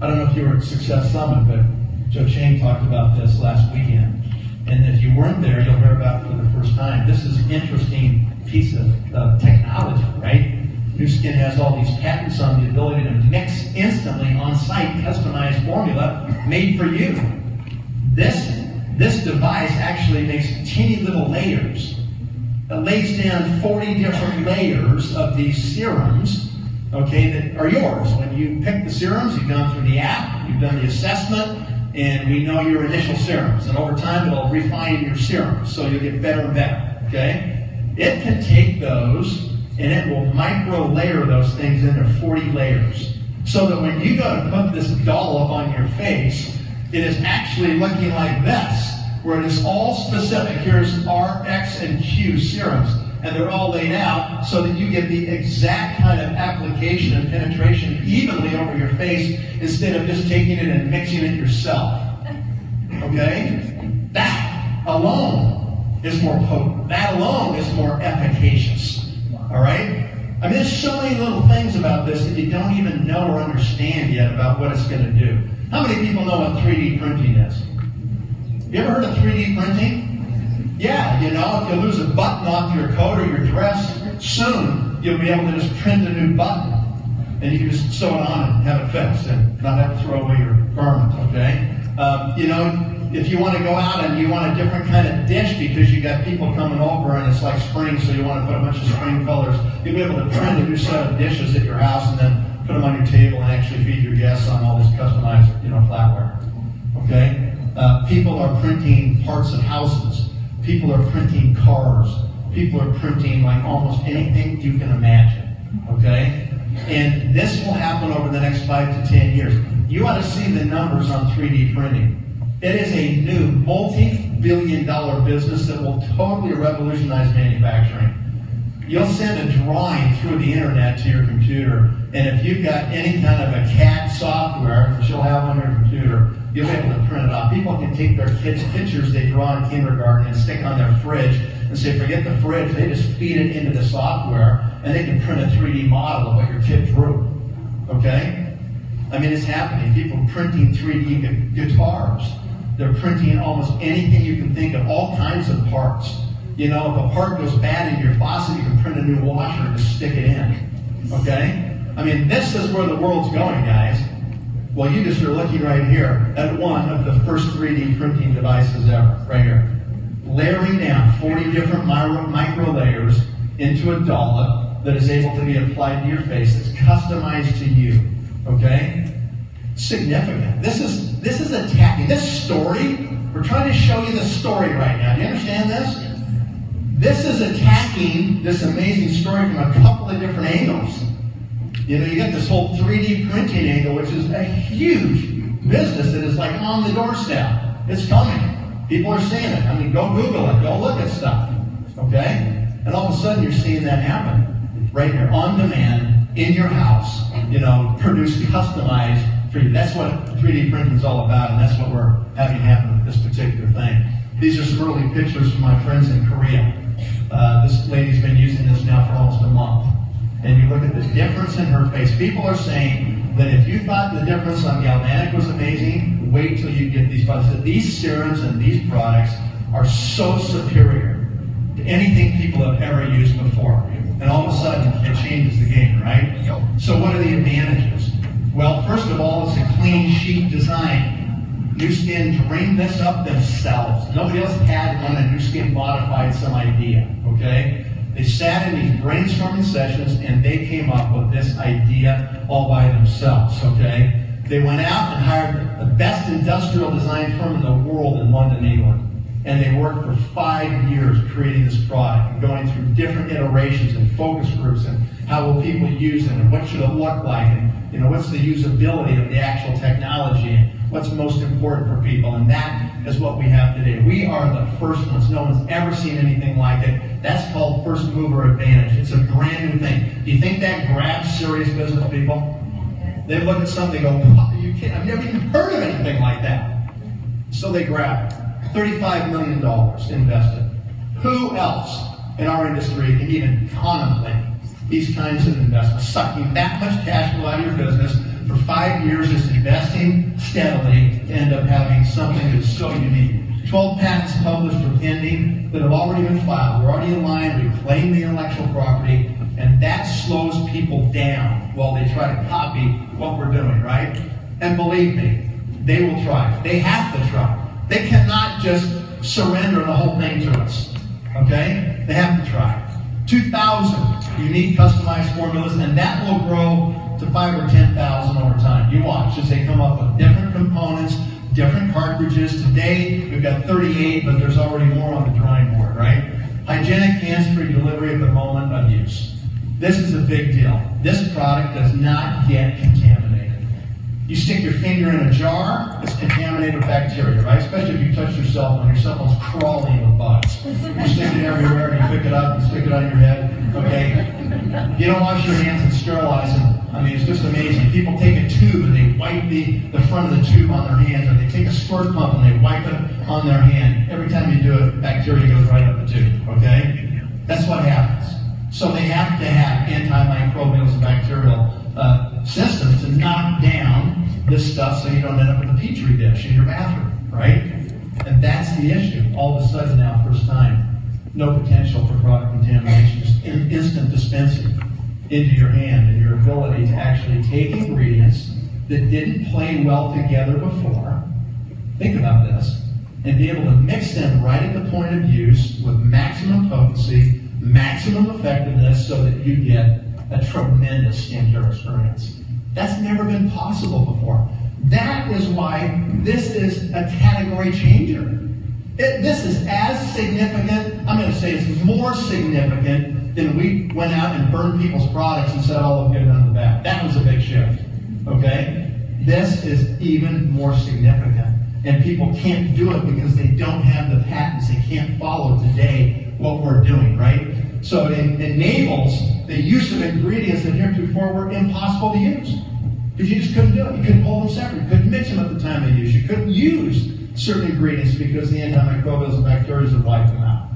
I don't know if you were at Success Summit, but Joe Chang talked about this last weekend. And if you weren't there, you'll hear about it for the first time. This is an interesting piece of technology, right? New Skin has all these patents on the ability to mix instantly on-site customized formula made for you. This device actually makes teeny little layers. It lays down 40 different layers of these serums, okay, that are yours. When you pick the serums, you've gone through the app, you've done the assessment, and we know your initial serums. And over time, it'll refine your serums, so you'll get better and better, okay? It can take those, and it will micro-layer those things into 40 layers. So that when you go to put this dollop on your face, it is actually looking like this, where it is all specific. Here's R, X, and Q serums, and they're all laid out so that you get the exact kind of application and penetration evenly over your face instead of just taking it and mixing it yourself. Okay? That alone is more potent. That alone is more efficacious. All right? I mean, there's so many little things about this that you don't even know or understand yet about what it's going to do. How many people know what 3D printing is? You ever heard of 3D printing? Yeah, you know, if you lose a button off your coat or your dress, soon you'll be able to just print a new button. And you can just sew it on and have it fixed and not have to throw away your garment, okay? You know, if you want to go out and you want a different kind of dish because you got people coming over and it's like spring, so you want to put a bunch of spring colors, you'll be able to print a new set of dishes at your house and then put them on your table and actually feed your guests on all this customized, you know, flatware. Okay? People are printing parts of houses. People are printing cars. People are printing like almost anything you can imagine. Okay? And this will happen over the next 5 to 10 years. You ought to see the numbers on 3D printing. It is a new multi-billion-dollar business that will totally revolutionize manufacturing. You'll send a drawing through the internet to your computer, and if you've got any kind of a CAD software that you'll have on your computer, you'll be able to print it off. People can take their kids' pictures they draw in kindergarten and stick on their fridge and say, forget the fridge, they just feed it into the software, and they can print a 3D model of what your kid drew. Okay? I mean, it's happening. People printing 3D guitars. They're printing almost anything you can think of, all kinds of parts. You know, if a part goes bad in your faucet, you can print a new washer and just stick it in. Okay? I mean, this is where the world's going, guys. Well, you just are looking right here at one of the first 3D printing devices ever, right here. Layering down 40 different micro layers into a dollop that is able to be applied to your face. It's customized to you. Okay? Significant. This is attacking. This story, we're trying to show you the story right now. Do you understand this? This is attacking this amazing story from a couple of different angles. You know, you get this whole 3D printing angle, which is a huge business that is like on the doorstep. It's coming. People are seeing it. I mean, go Google it. Go look at stuff. Okay? And all of a sudden, you're seeing that happen. Right here, on demand, in your house, you know, produced, customized for you. That's what 3D printing is all about, and that's what we're having happen with this particular thing. These are some early pictures from my friends in Korea. This lady's been using this now for almost a month. And you look at the difference in her face. People are saying that if you thought the difference on galvanic was amazing, wait till you get these products. These serums and these products are so superior to anything people have ever used before. And all of a sudden, it changes the game, right? So what are the advantages? Well, first of all, it's a clean sheet design. New Skin dreamed this up themselves. Nobody else had one, and New Skin modified some idea, okay? They sat in these brainstorming sessions, and they came up with this idea all by themselves, okay? They went out and hired the best industrial design firm in the world in London, England. And they worked for 5 years creating this product and going through different iterations and focus groups and how will people use it and what should it look like and, you know, what's the usability of the actual technology and what's most important for people. And that is what we have today. We are the first ones. No one's ever seen anything like it. That's called first mover advantage. It's a brand new thing. Do you think that grabs serious business people? They look at something and go, are you kidding? I've never even heard of anything like that. So they grab it. $35 million invested. Who else in our industry can even contemplate these kinds of investments? Sucking that much cash flow out of your business for 5 years, just investing steadily to end up having something that's so unique. 12 patents published or pending that have already been filed. We're already in line. We claim the intellectual property, and that slows people down while they try to copy what we're doing, right? And believe me, they will try. They have to try. They cannot just surrender the whole thing to us, okay? They have to try. 2,000 unique customized formulas, and that will grow to 5,000 or 10,000 over time. You watch as they come up with different components, different cartridges. Today, we've got 38, but there's already more on the drawing board, right? Hygienic hands-free delivery at the moment of use. This is a big deal. This product does not get contaminated. You stick your finger in a jar, it's contaminated with bacteria, right? Especially if you touch your cell phone. Your cell phone's crawling with bugs. You stick it everywhere, and you pick it up and stick it on your head, okay? You don't wash your hands and sterilize them. I mean, it's just amazing. People take a tube and they wipe the front of the tube on their hands, or they take a squirt pump and they wipe it on their hand. Every time you do it, bacteria goes right up the tube, okay? That's what happens. So they have to have antimicrobials and bacterial systems to knock down this stuff so you don't end up with a petri dish in your bathroom, right? And that's the issue. All of a sudden now, first time, no potential for product contamination, just instant dispensing into your hand, and your ability to actually take ingredients that didn't play well together before, think about this, and be able to mix them right at the point of use with maximum potency, maximum effectiveness, so that you get a tremendous skincare experience. That's never been possible before. That is why this is a category changer. This is as significant, I'm going to say it's more significant than we went out and burned people's products and said, oh, look good on the back. That was a big shift, okay? This is even more significant. And people can't do it because they don't have the patents. They can't follow today what we're doing, right? So it enables the use of ingredients that heretofore were impossible to use. Because you just couldn't do it. You couldn't hold them separate. You couldn't mix them at the time of use. You couldn't use certain ingredients because the antimicrobials and bacteria would wipe them out.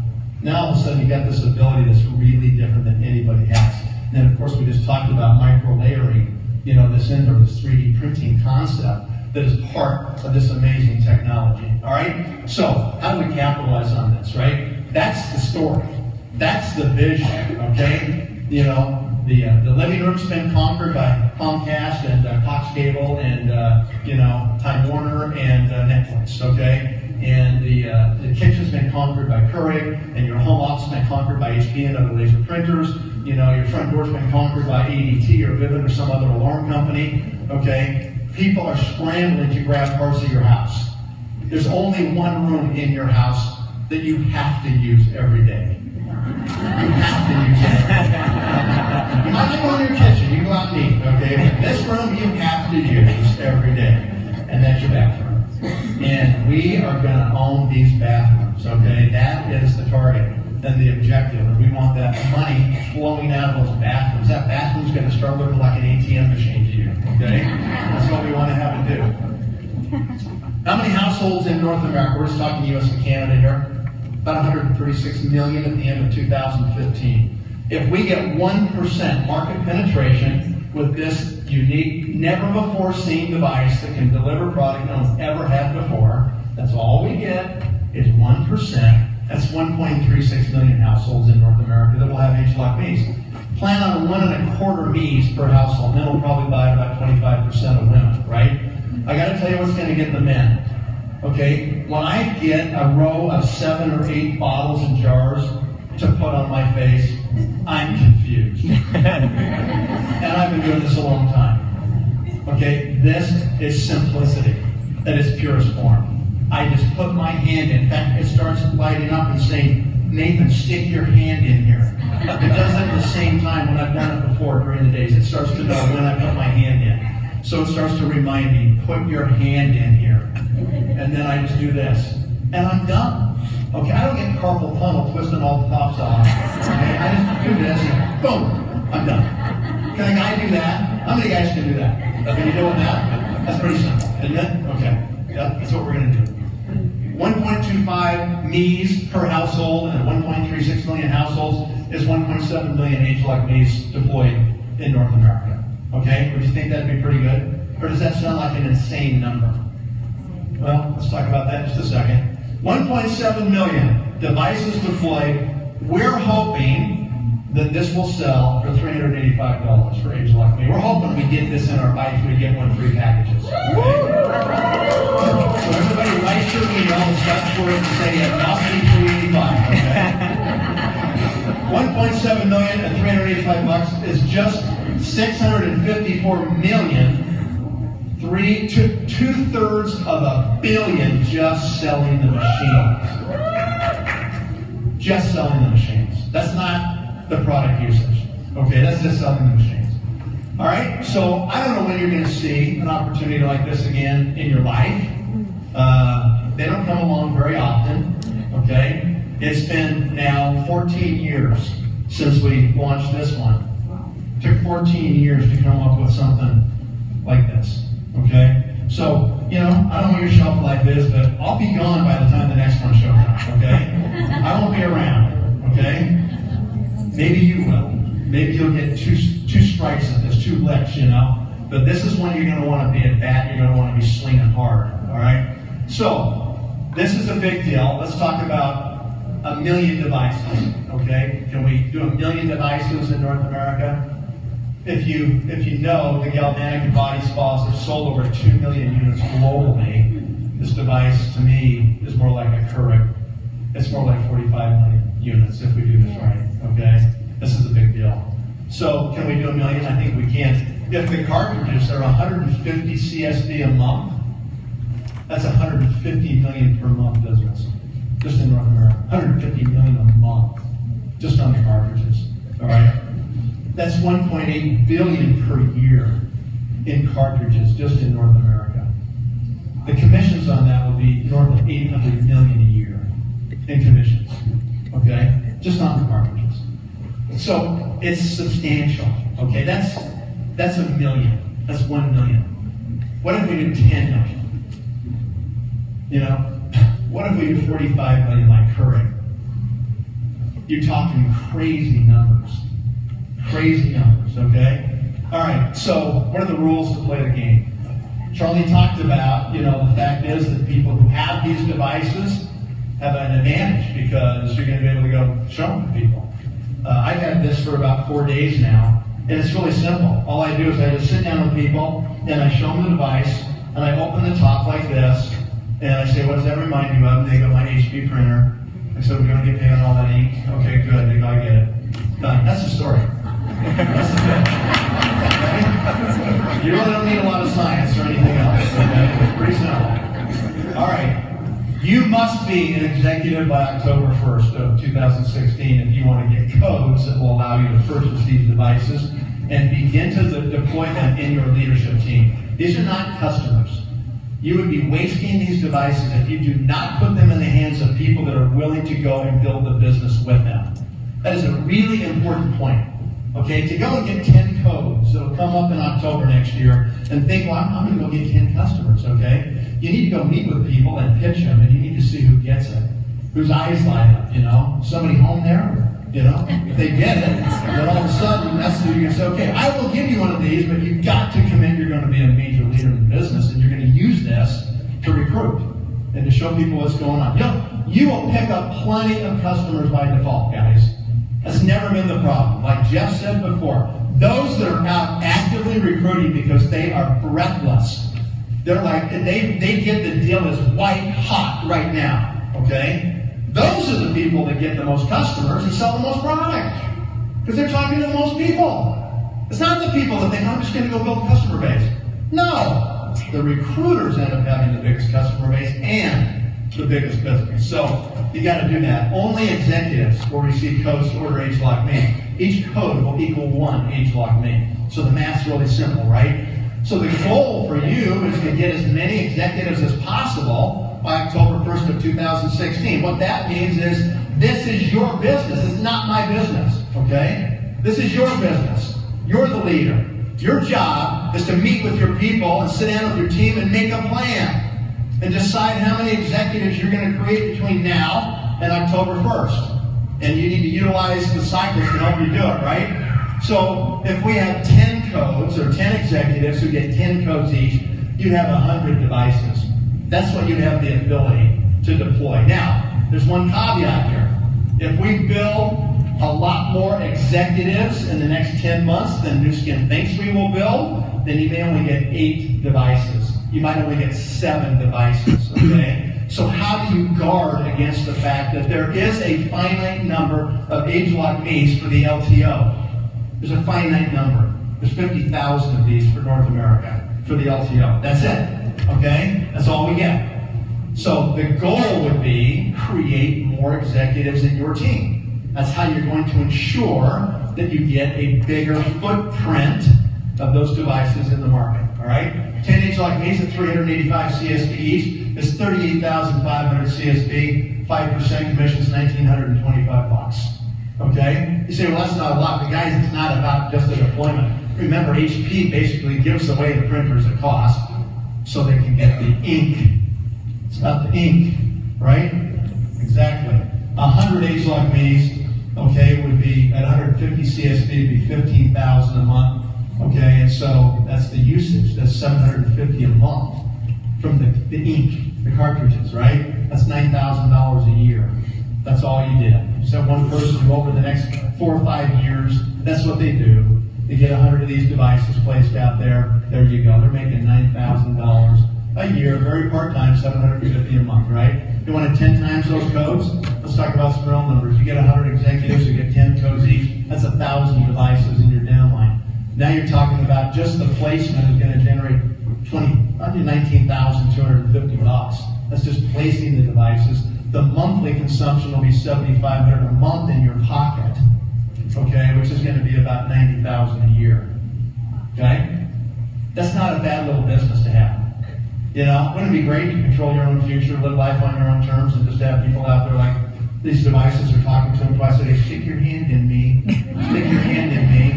Now all of a sudden you got this ability that's really different than anybody has. And then of course we just talked about micro-layering, this 3D printing concept that is part of this amazing technology. All right? So how do we capitalize on this, right? That's the story. That's the vision, okay? The living room's been conquered by Comcast and Cox Cable and Time Warner and Netflix, okay? And the kitchen's been conquered by Keurig, and your home office has been conquered by HP and other laser printers. Your front door's been conquered by ADT or Vivint or some other alarm company, okay? People are scrambling to grab parts of your house. There's only one room in your house that you have to use every day. You have to use it. You might go in your kitchen, you go out and eat, okay? But this room you have to use every day, and that's your bathroom. And we are going to own these bathrooms, okay? That is the target and the objective, and we want that money flowing out of those bathrooms. That bathroom's going to start looking like an ATM machine to you, okay? That's what we want to have it do. How many households in North America? We're just talking U.S. and Canada here. About 136 million at the end of 2015. If we get 1% market penetration with this unique, never-before-seen device that can deliver product no one's ever had before, that's all we get is 1%. That's 1.36 million households in North America that will have H-Lock Me's. Plan on 1.25 Me's per household, and then we'll probably buy about 25% of women, right? I got to tell you what's going to get the men. Okay, when I get a row of 7 or 8 bottles and jars to put on my face, I'm confused. And I've been doing this a long time. Okay, this is simplicity at its purest form. I just put my hand in. In fact, it starts lighting up and saying, Nathan, stick your hand in here. It does it at the same time when I've done it before during the days. It starts to know when I put my hand in. So it starts to remind me, put your hand in here. And then I just do this. And I'm done. Okay, I don't get carpal tunnel twisting all the tops off. Okay, I just do this and boom, I'm done. Can a guy do that? How many guys can do that? Can you do that? That's pretty simple, isn't it? Okay, yeah, that's what we're going to do. 1.25 Me's per household and 1.36 million households is 1.7 million H-Lock Me's deployed in North America. Okay, would you think that'd be pretty good? Or does that sound like an insane number? Well, let's talk about that in just a second. 1.7 million devices deployed. We're hoping that this will sell for $385 for H-Lock Me. We're hoping we get this in our Buy 3 Get 1 free packages. Okay? So everybody write your email and search for it and say it must be $385. Okay? 1.7 million at $385 is just 654 million. 2/3 of a billion just selling the machines. Just selling the machines. That's not the product usage. Okay, that's just selling the machines. All right, so I don't know when you're going to see an opportunity like this again in your life. They don't come along very often, okay? It's been now 14 years since we launched this one. It took 14 years to come up with something like this, okay? So, you know, I don't know what your shelf life is, but I'll be gone by the time the next one shows up, okay? I won't be around, okay? Maybe you will. Maybe you'll get two strikes at this, 2 licks, you know? But this is when you're going to want to be at bat, you're going to want to be swinging hard, all right? So, this is a big deal. Let's talk about 1 million devices, okay? Can we do 1 million devices in North America? If you know, the galvanic body spas have sold over 2 million units globally. This device, to me, is more like a Keurig. It's more like 45 million units if we do this right, okay? This is a big deal. So, can we do 1 million? I think we can. If the cartridges are 150 CSV a month, that's 150 million per month business, just in North America. 150 million a month, just on the cartridges, all right? That's 1.8 billion per year in cartridges, just in North America. The commissions on that will be north of 800 million a year in commissions, okay? Just on the cartridges. So, it's substantial, okay? That's 1 million. That's 1 million. What if we do 10 million? You know, what if we do 45 million like Keurig? You're talking crazy numbers. Crazy numbers, okay? All right, so what are the rules to play the game? Charlie talked about, you know, the fact is that people who have these devices have an advantage because you're going to be able to go show them to people. I've had this for about 4 days now, and it's really simple. All I do is I just sit down with people, and I show them the device, and I open the top like this, and I say, what does that remind you of? And they go, my HP printer. I said, we're going to get paid on all that ink? Okay, good. They go, I get it. Done. That's the story. That's the pitch. Okay? You really don't need a lot of science or anything else. Okay? It's pretty simple. All right. You must be an executive by October 1st of 2016 if you want to get codes that will allow you to purchase these devices and begin to deploy them in your leadership team. These are not customers. You would be wasting these devices if you do not put them in the hands of people that are willing to go and build the business with them. That is a really important point. Okay, to go and get 10 codes that will come up in October next year and think, well, I'm going to go get 10 customers, okay? You need to go meet with people and pitch them, and you need to see who gets it, whose eyes light up, you know? Somebody home there? You know, if they get it, then all of a sudden, that's who you're going to say, okay, I will give you one of these, but you've got to commit you're going to be a major leader in the business, and you're going to use this to recruit and to show people what's going on. You will pick up plenty of customers by default, guys. That's never been the problem. Like Jeff said before, those that are out actively recruiting because they are breathless. They're like, they get the deal as white hot right now, okay? Those are the people that get the most customers and sell the most product. Because they're talking to the most people. It's not the people that think, I'm just going to go build a customer base. No. The recruiters end up having the biggest customer base and the biggest business. So you got to do that. Only executives will receive codes to order ageLock Me. Each code will equal 1 ageLock Me. So the math's really simple, right? So the goal for you is to get as many executives as possible by October 1st of 2016. What that means is this is your business. It's not my business, okay? This is your business. You're the leader. Your job is to meet with your people and sit down with your team and make a plan and decide how many executives you're going to create between now and October 1st. And you need to utilize the cycles to help you do it, right? So if we have 10 codes or 10 executives who get 10 codes each, you have 100 devices. That's what you have the ability to deploy. Now, there's one caveat here. If we build a lot more executives in the next 10 months than Nu Skin thinks we will build, then you may only get 8 devices. You might only get 7 devices, okay? So how do you guard against the fact that there is a finite number of ageLock Me's for the LTO? There's a finite number. There's 50,000 of these for North America for the LTO. That's it, okay? That's all we get. So the goal would be create more executives in your team. That's how you're going to ensure that you get a bigger footprint of those devices in the market, all right? 10 HLOC means at 385 CSP each is 38,500 CSP, 5% commissions, $1,925. Okay? You say, well, that's not a lot. But guys, it's not about just the deployment. Remember, HP basically gives away the printers at cost so they can get the ink. It's about the ink, right? Exactly. 100 HLOC means, okay, would be at 150 CSP, would be 15,000 a month. Okay, and so that's the usage. That's 750 a month from the ink, the cartridges, right? That's $9,000 a year. That's all you did. You sent one person who over the next 4 or 5 years, that's what they do. They get 100 of these devices placed out there. There you go. They're making $9,000 a year, very part-time, $750 a month, right? You want to 10 times those codes? Let's talk about some real numbers. You get 100 executives, you get 10 codes each. That's 1,000 devices in your downline. Now you're talking about just the placement is going to generate $19,250. That's just placing the devices. The monthly consumption will be $7,500 a month in your pocket, okay, which is going to be about $90,000 a year, okay? That's not a bad little business to have. You know, wouldn't it be great to control your own future, live life on your own terms, and just have people out there like these devices are talking to them twice a day? Stick your hand in me. Stick your hand in me.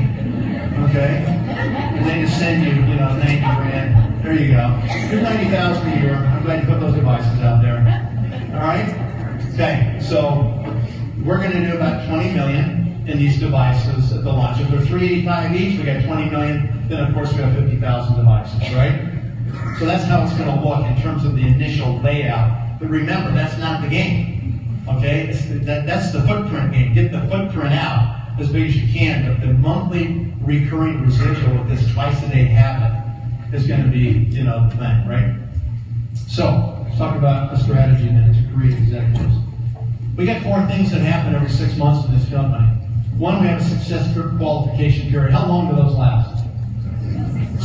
Okay? And they just send you, 90 grand. There you go. Here's 90,000 a year. I'm glad you put those devices out there. All right? Okay, so we're going to do about 20 million in these devices at the launch. If they're 385 each, we got 20 million. Then, of course, we have 50,000 devices, right? So that's how it's going to look in terms of the initial layout. But remember, that's not the game. Okay? That's the footprint game. Get the footprint out as big as you can. But the monthly recurring residual with this twice-a-day habit is going to be, the thing, right? So, let's talk about a strategy then to create executives. We got 4 things that happen every 6 months in this company. One, we have a success qualification period. How long do those last?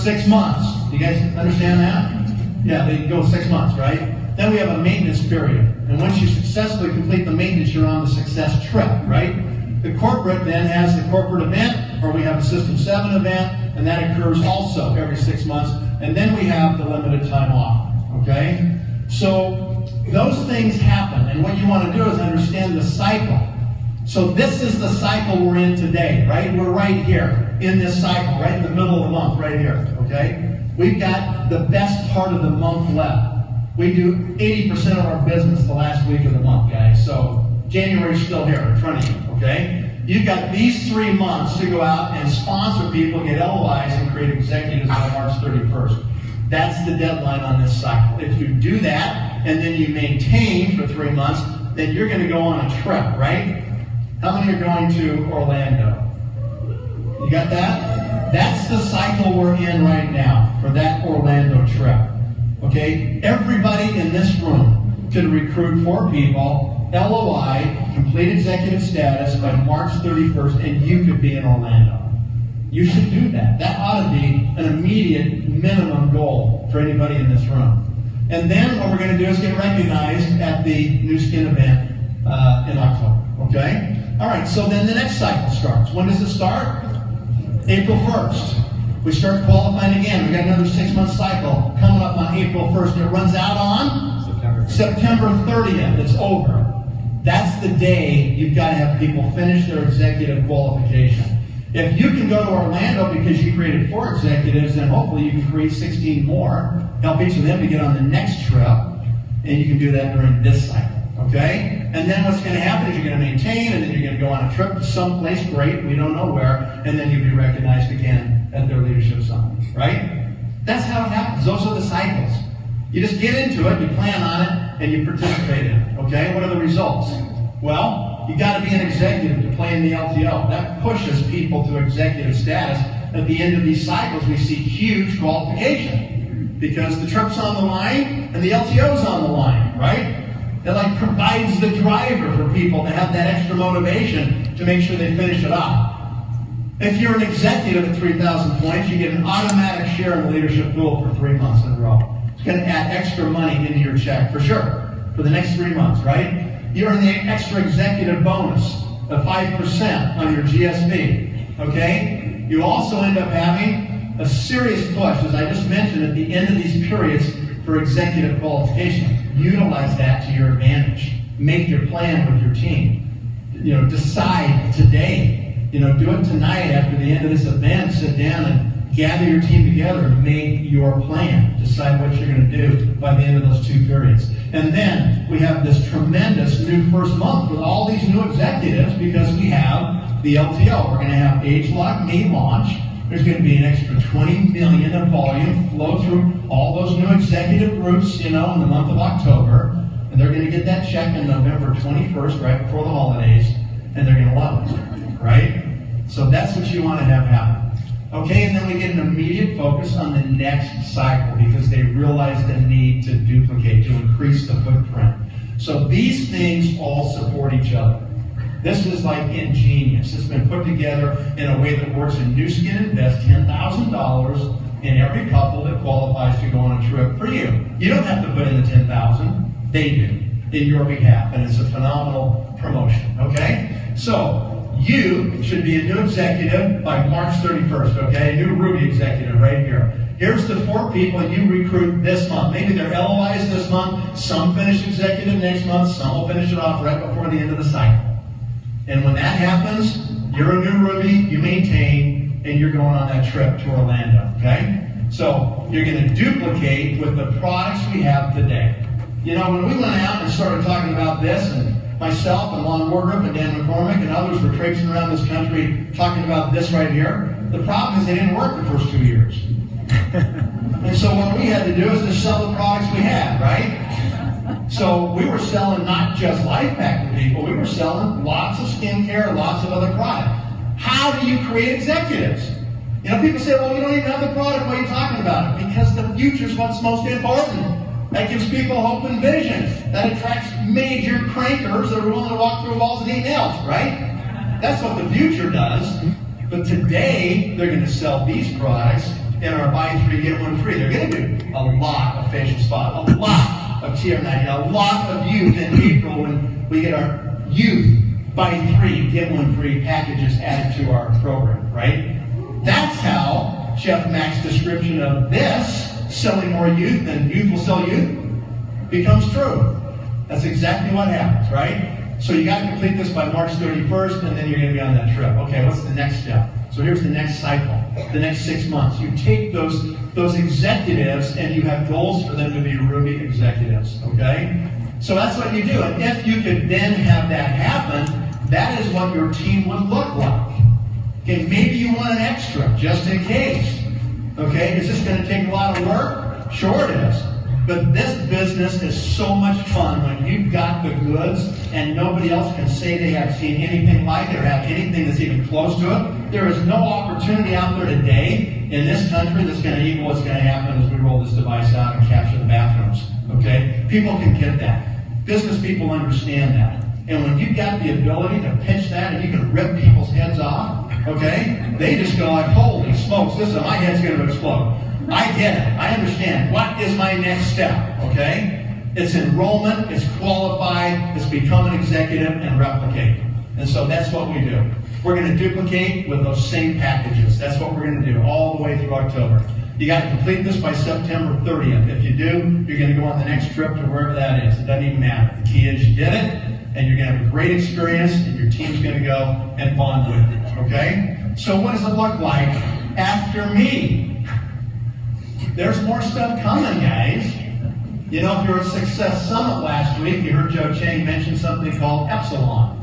6 months. Do you guys understand that? Yeah, they go 6 months, right? Then we have a maintenance period. And once you successfully complete the maintenance, you're on the success trip, right? The corporate then has the corporate event, or we have a System 7 event, and that occurs also every 6 months. And then we have the limited time off, okay? So those things happen, and what you want to do is understand the cycle. So this is the cycle we're in today, right? We're right here in this cycle, right in the middle of the month, right here, okay? We've got the best part of the month left. We do 80% of our business the last week of the month, guys. So January's still here in front of you, okay? You've got these 3 months to go out and sponsor people, get LOIs, and create executives by March 31st. That's the deadline on this cycle. If you do that, and then you maintain for 3 months, then you're going to go on a trip, right? How many are going to Orlando? You got that? That's the cycle we're in right now for that Orlando trip. Okay? Everybody in this room could recruit 4 people, LOI, complete executive status by March 31st, and you could be in Orlando. You should do that. That ought to be an immediate minimum goal for anybody in this room. And then what we're going to do is get recognized at the New Skin event in October. Okay? All right, so then the next cycle starts. When does it start? April 1st. We start qualifying again. We got another 6-month cycle coming up on April 1st. And it runs out on September 30th. It's over. That's the day you've got to have people finish their executive qualification. If you can go to Orlando because you created 4 executives, then hopefully you can create 16 more, help each of them to get on the next trip, and you can do that during this cycle. Okay? And then what's going to happen is you're going to maintain, and then you're going to go on a trip to someplace great, we don't know where, and then you'll be recognized again at their leadership summit. Right? That's how it happens. Those are the cycles. You just get into it, you plan on it, and you participate in it. Okay? What are the results? Well, you got to be an executive to play in the LTO. That pushes people to executive status. At the end of these cycles, we see huge qualification because the trip's on the line and the LTO's on the line, right? It provides the driver for people to have that extra motivation to make sure they finish it off. If you're an executive at 3,000 points, you get an automatic share in the leadership pool for 3 months in a row. It's going to add extra money into your check, for sure, for the next 3 months, right? You earn the extra executive bonus of 5% on your GSP, okay? You also end up having a serious push, as I just mentioned, at the end of these periods for executive qualification. Utilize that to your advantage. Make your plan with your team. Decide today. Do it tonight after the end of this event. Sit down and gather your team together and make your plan. Decide what you're going to do by the end of those 2 periods. And then we have this tremendous new first month with all these new executives because we have the LTO. We're going to have AgeLock May launch. There's going to be an extra 20 million of volume flow through all those new executive groups, in the month of October. And they're going to get that check on November 21st, right before the holidays, and they're going to love it, right? So that's what you want to have happen. Okay, and then we get an immediate focus on the next cycle because they realize the need to duplicate, to increase the footprint. So these things all support each other. This is like ingenious. It's been put together in a way that works. And New Skin invests $10,000 in every couple that qualifies to go on a trip for you. You don't have to put in the $10,000. They do in your behalf, and it's a phenomenal promotion. Okay, so you should be a new executive by March 31st. Okay, a new Ruby executive right here. Here's the 4 people you recruit this month. Maybe they're LOIs this month. Some finish executive next month. Some will finish it off right before the end of the cycle. And when that happens, you're a new Ruby, you maintain, and you're going on that trip to Orlando, okay? So you're going to duplicate with the products we have today. When we went out and started talking about this, and myself and Lon Wardrop and Dan McCormick and others were traipsing around this country talking about this right here, the problem is they didn't work the first 2 years. And so what we had to do is just sell the products we had, right? So we were selling not just Life Pack to people, we were selling lots of skincare, lots of other products. How do you create executives? People say, well, you don't even have the product, what are you talking about? Because the future is what's most important. That gives people hope and vision. That attracts major crankers that are willing to walk through walls and eat nails, right? That's what the future does. But today, they're going to sell these products in our buy 3, get 1 free. They're going to do a lot of facial spa, a lot of TR90, a lot of youth in April when we get our youth buy 3, get 1 free packages added to our program, right? That's how Jeff Mack's description of this, selling more youth than youth will sell youth, becomes true. That's exactly what happens, right? So you got to complete this by March 31st, and then you're going to be on that trip. Okay, what's the next step? So here's the next cycle, the next 6 months. You take those executives, and you have goals for them to be Ruby executives, okay? So that's what you do. And if you could then have that happen, that is what your team would look like. Okay, maybe you want an extra, just in case. Okay, is this going to take a lot of work? Sure it is. But this business is so much fun when you've got the goods and nobody else can say they have seen anything like it or have anything that's even close to it. There is no opportunity out there today in this country that's going to equal what's going to happen as we roll this device out and capture the bathrooms. Okay? People can get that. Business people understand that. And when you've got the ability to pitch that and you can rip people's heads off, okay, they just go like, holy smokes, my head's going to explode. I get it. I understand. What is my next step? Okay? It's enrollment, it's qualified, it's become an executive and replicate. And so that's what we do. We're going to duplicate with those same packages. That's what we're going to do all the way through October. You got to complete this by September 30th. If you do, you're going to go on the next trip to wherever that is. It doesn't even matter. The key is you did it, and you're going to have a great experience, and your team's going to go and bond with it. Okay? So what does it look like after me? There's more stuff coming, guys. If you were at Success Summit last week, you heard Joe Chang mention something called Epsilon.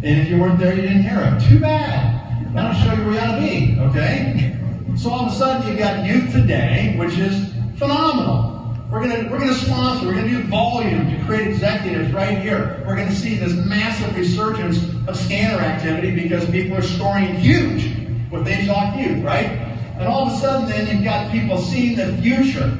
And if you weren't there, you didn't hear it. Too bad. I want to show you where you ought to be, okay? So all of a sudden, you've got Youth Today, which is phenomenal. We're gonna sponsor, we're going to do volume to create executives right here. We're going to see this massive resurgence of scanner activity because people are scoring huge with They Talk Youth, right? And all of a sudden, then, you've got people seeing the future.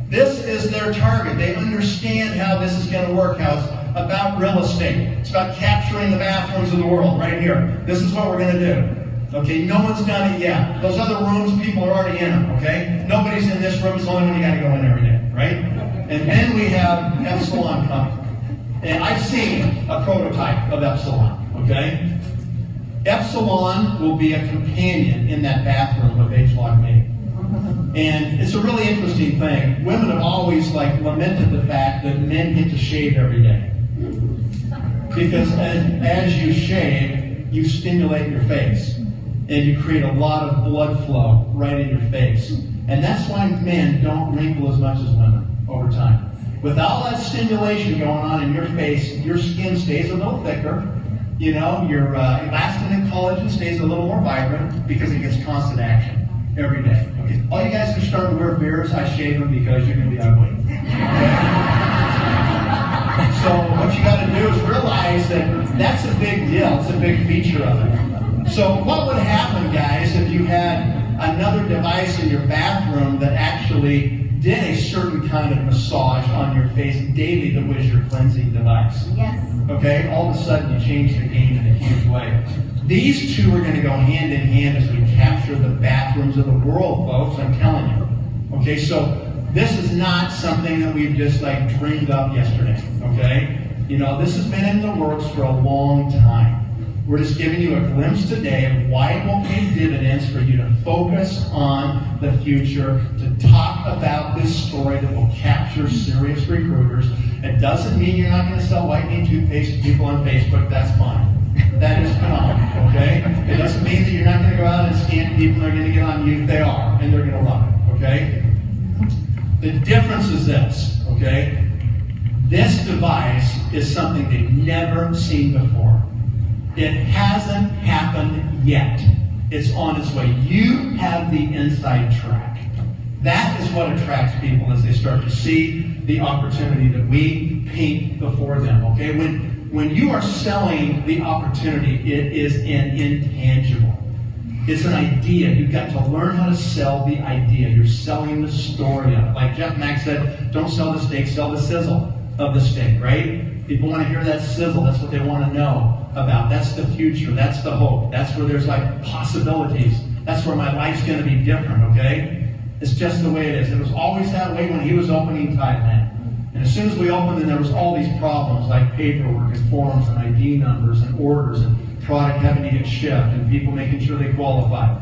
This is their target. They understand how this is going to work, how it's about real estate. It's about capturing the bathrooms of the world right here. This is what we're going to do. Okay, no one's done it yet. Those other rooms, people are already in them, okay? Nobody's in this room. It's the only one you got to go in every day, right? And then we have Epsilon coming. And I've seen a prototype of Epsilon, okay? Epsilon will be a companion in that bathroom with H-Lock Me. And it's a really interesting thing. Women have always lamented the fact that men get to shave every day. Because as you shave, you stimulate your face. And you create a lot of blood flow right in your face. And that's why men don't wrinkle as much as women over time. With all that stimulation going on in your face, your skin stays a little thicker. You know, your elastin and collagen stays a little more vibrant because it gets constant action every day. Okay. All you guys who start to wear beards, I shave them because you're going to be ugly. So what you got to do is realize that that's a big deal. It's a big feature of it. So what would happen, guys, if you had another device in your bathroom that actually did a certain kind of massage on your face daily that was your cleansing device? Yes. Okay, all of a sudden you change the game in a huge way. These two are going to go hand in hand as we capture the bathrooms of the world, folks, I'm telling you. Okay, so this is not something that we've just dreamed up yesterday, okay? You know, this has been in the works for a long time. We're just giving you a glimpse today of why it will pay dividends for you to focus on the future, to talk about this story that will capture serious recruiters. It doesn't mean you're not going to sell whitening toothpaste to people on Facebook. That's fine. That is phenomenal, okay? It doesn't mean that you're not going to go out and scan people that are going to get on you. They are, and they're going to love it, okay? The difference is this, okay? This device is something they've never seen before. It hasn't happened yet. It's on its way. You have the inside track. That is what attracts people as they start to see the opportunity that we paint before them, okay? When you are selling the opportunity, it is an intangible. It's an idea. You've got to learn how to sell the idea. You're selling the story of it. Like Jeff Mack said, don't sell the steak, sell the sizzle of the steak, right? People want to hear that sizzle. That's what they want to know about. That's the future. That's the hope. That's where there's possibilities. That's where my life's going to be different, okay? It's just the way it is. It was always that way when he was opening Thailand. And as soon as we opened, then there was all these problems like paperwork and forms and ID numbers and orders and product having to get shipped and people making sure they qualified.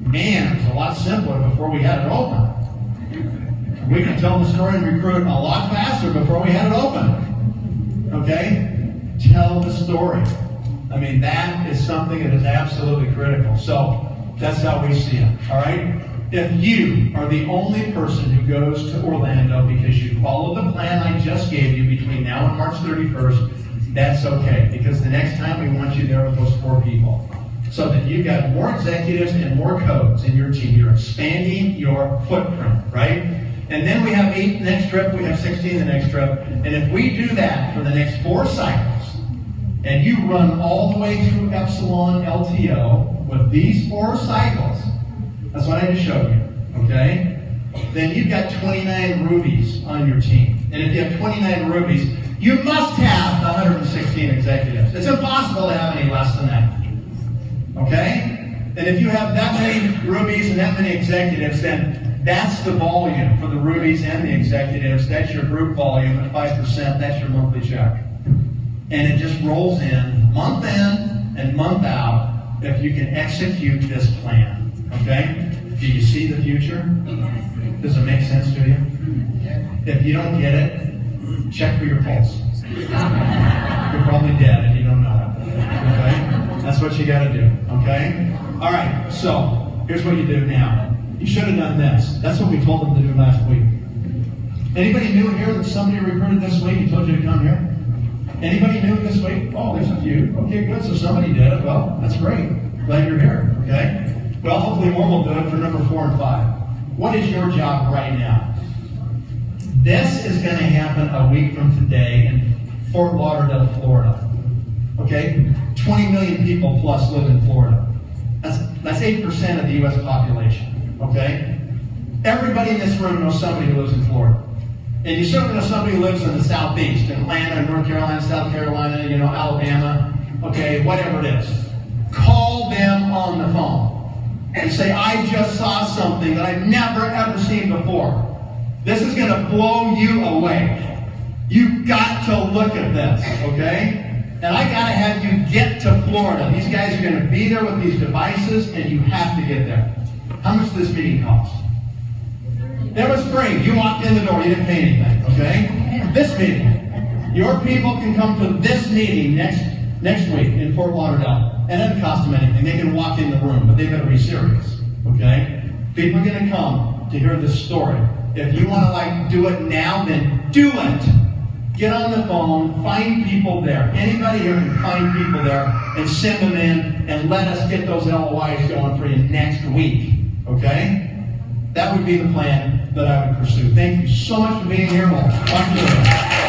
Man, it was a lot simpler before we had it open. We can tell the story and recruit a lot faster before we had it open. Okay? Tell the story. I mean, that is something that is absolutely critical. So that's how we see it. All right? If you are the only person who goes to Orlando because you follow the plan I just gave you between now and March 31st, that's okay. Because the next time we want you there with those 4 people. So that you've got more executives and more codes in your team. You're expanding your footprint, right? And then we have 8 the next trip, we have 16 the next trip. And if we do that for the next 4 cycles, and you run all the way through Epsilon LTO with these 4 cycles, that's what I just showed you, okay? Then you've got 29 rubies on your team. And if you have 29 rubies, you must have 116 executives. It's impossible to have any less than that, okay? And if you have that many rubies and that many executives, then that's the volume for the rubies and the executives. That's your group volume at 5%. That's your monthly check. And it just rolls in and month out if you can execute this plan. Okay? Do you see the future? Does it make sense to you? If you don't get it, check for your pulse. You're probably dead and you don't know it. Okay? That's what you got to do. Okay? All right. So here's what you do now. You should have done this. That's what we told them to do last week. Anybody new here that somebody recruited this week and told you to come here? Anybody new this week? Oh, there's a few. Okay, good. So somebody did it. Well, that's great. Glad you're here. Okay? Well, hopefully more will do it for number 4 and 5. What is your job right now? This is going to happen a week from today in Fort Lauderdale, Florida. Okay? 20 million people plus live in Florida. That's 8% of the U.S. population. Okay? Everybody in this room knows somebody who lives in Florida. And you certainly know somebody who lives in the Southeast, in Atlanta, North Carolina, South Carolina, Alabama, okay, whatever it is. Call them on the phone and say, I just saw something that I've never ever seen before. This is going to blow you away. You've got to look at this, okay? And I gotta have you get to Florida. These guys are gonna be there with these devices, and you have to get there. How much does this meeting cost? It was free. You walked in the door, you didn't pay anything, okay? This meeting. Your people can come to this meeting next week in Fort Lauderdale. And it doesn't cost them anything. They can walk in the room, but they better be serious, okay? People are gonna come to hear this story. If you wanna do it now, then do it. Get on the phone, find people there. Anybody here can find people there and send them in and let us get those LOIs going for you next week. Okay? That would be the plan that I would pursue. Thank you so much for being here. We'll talk to you later.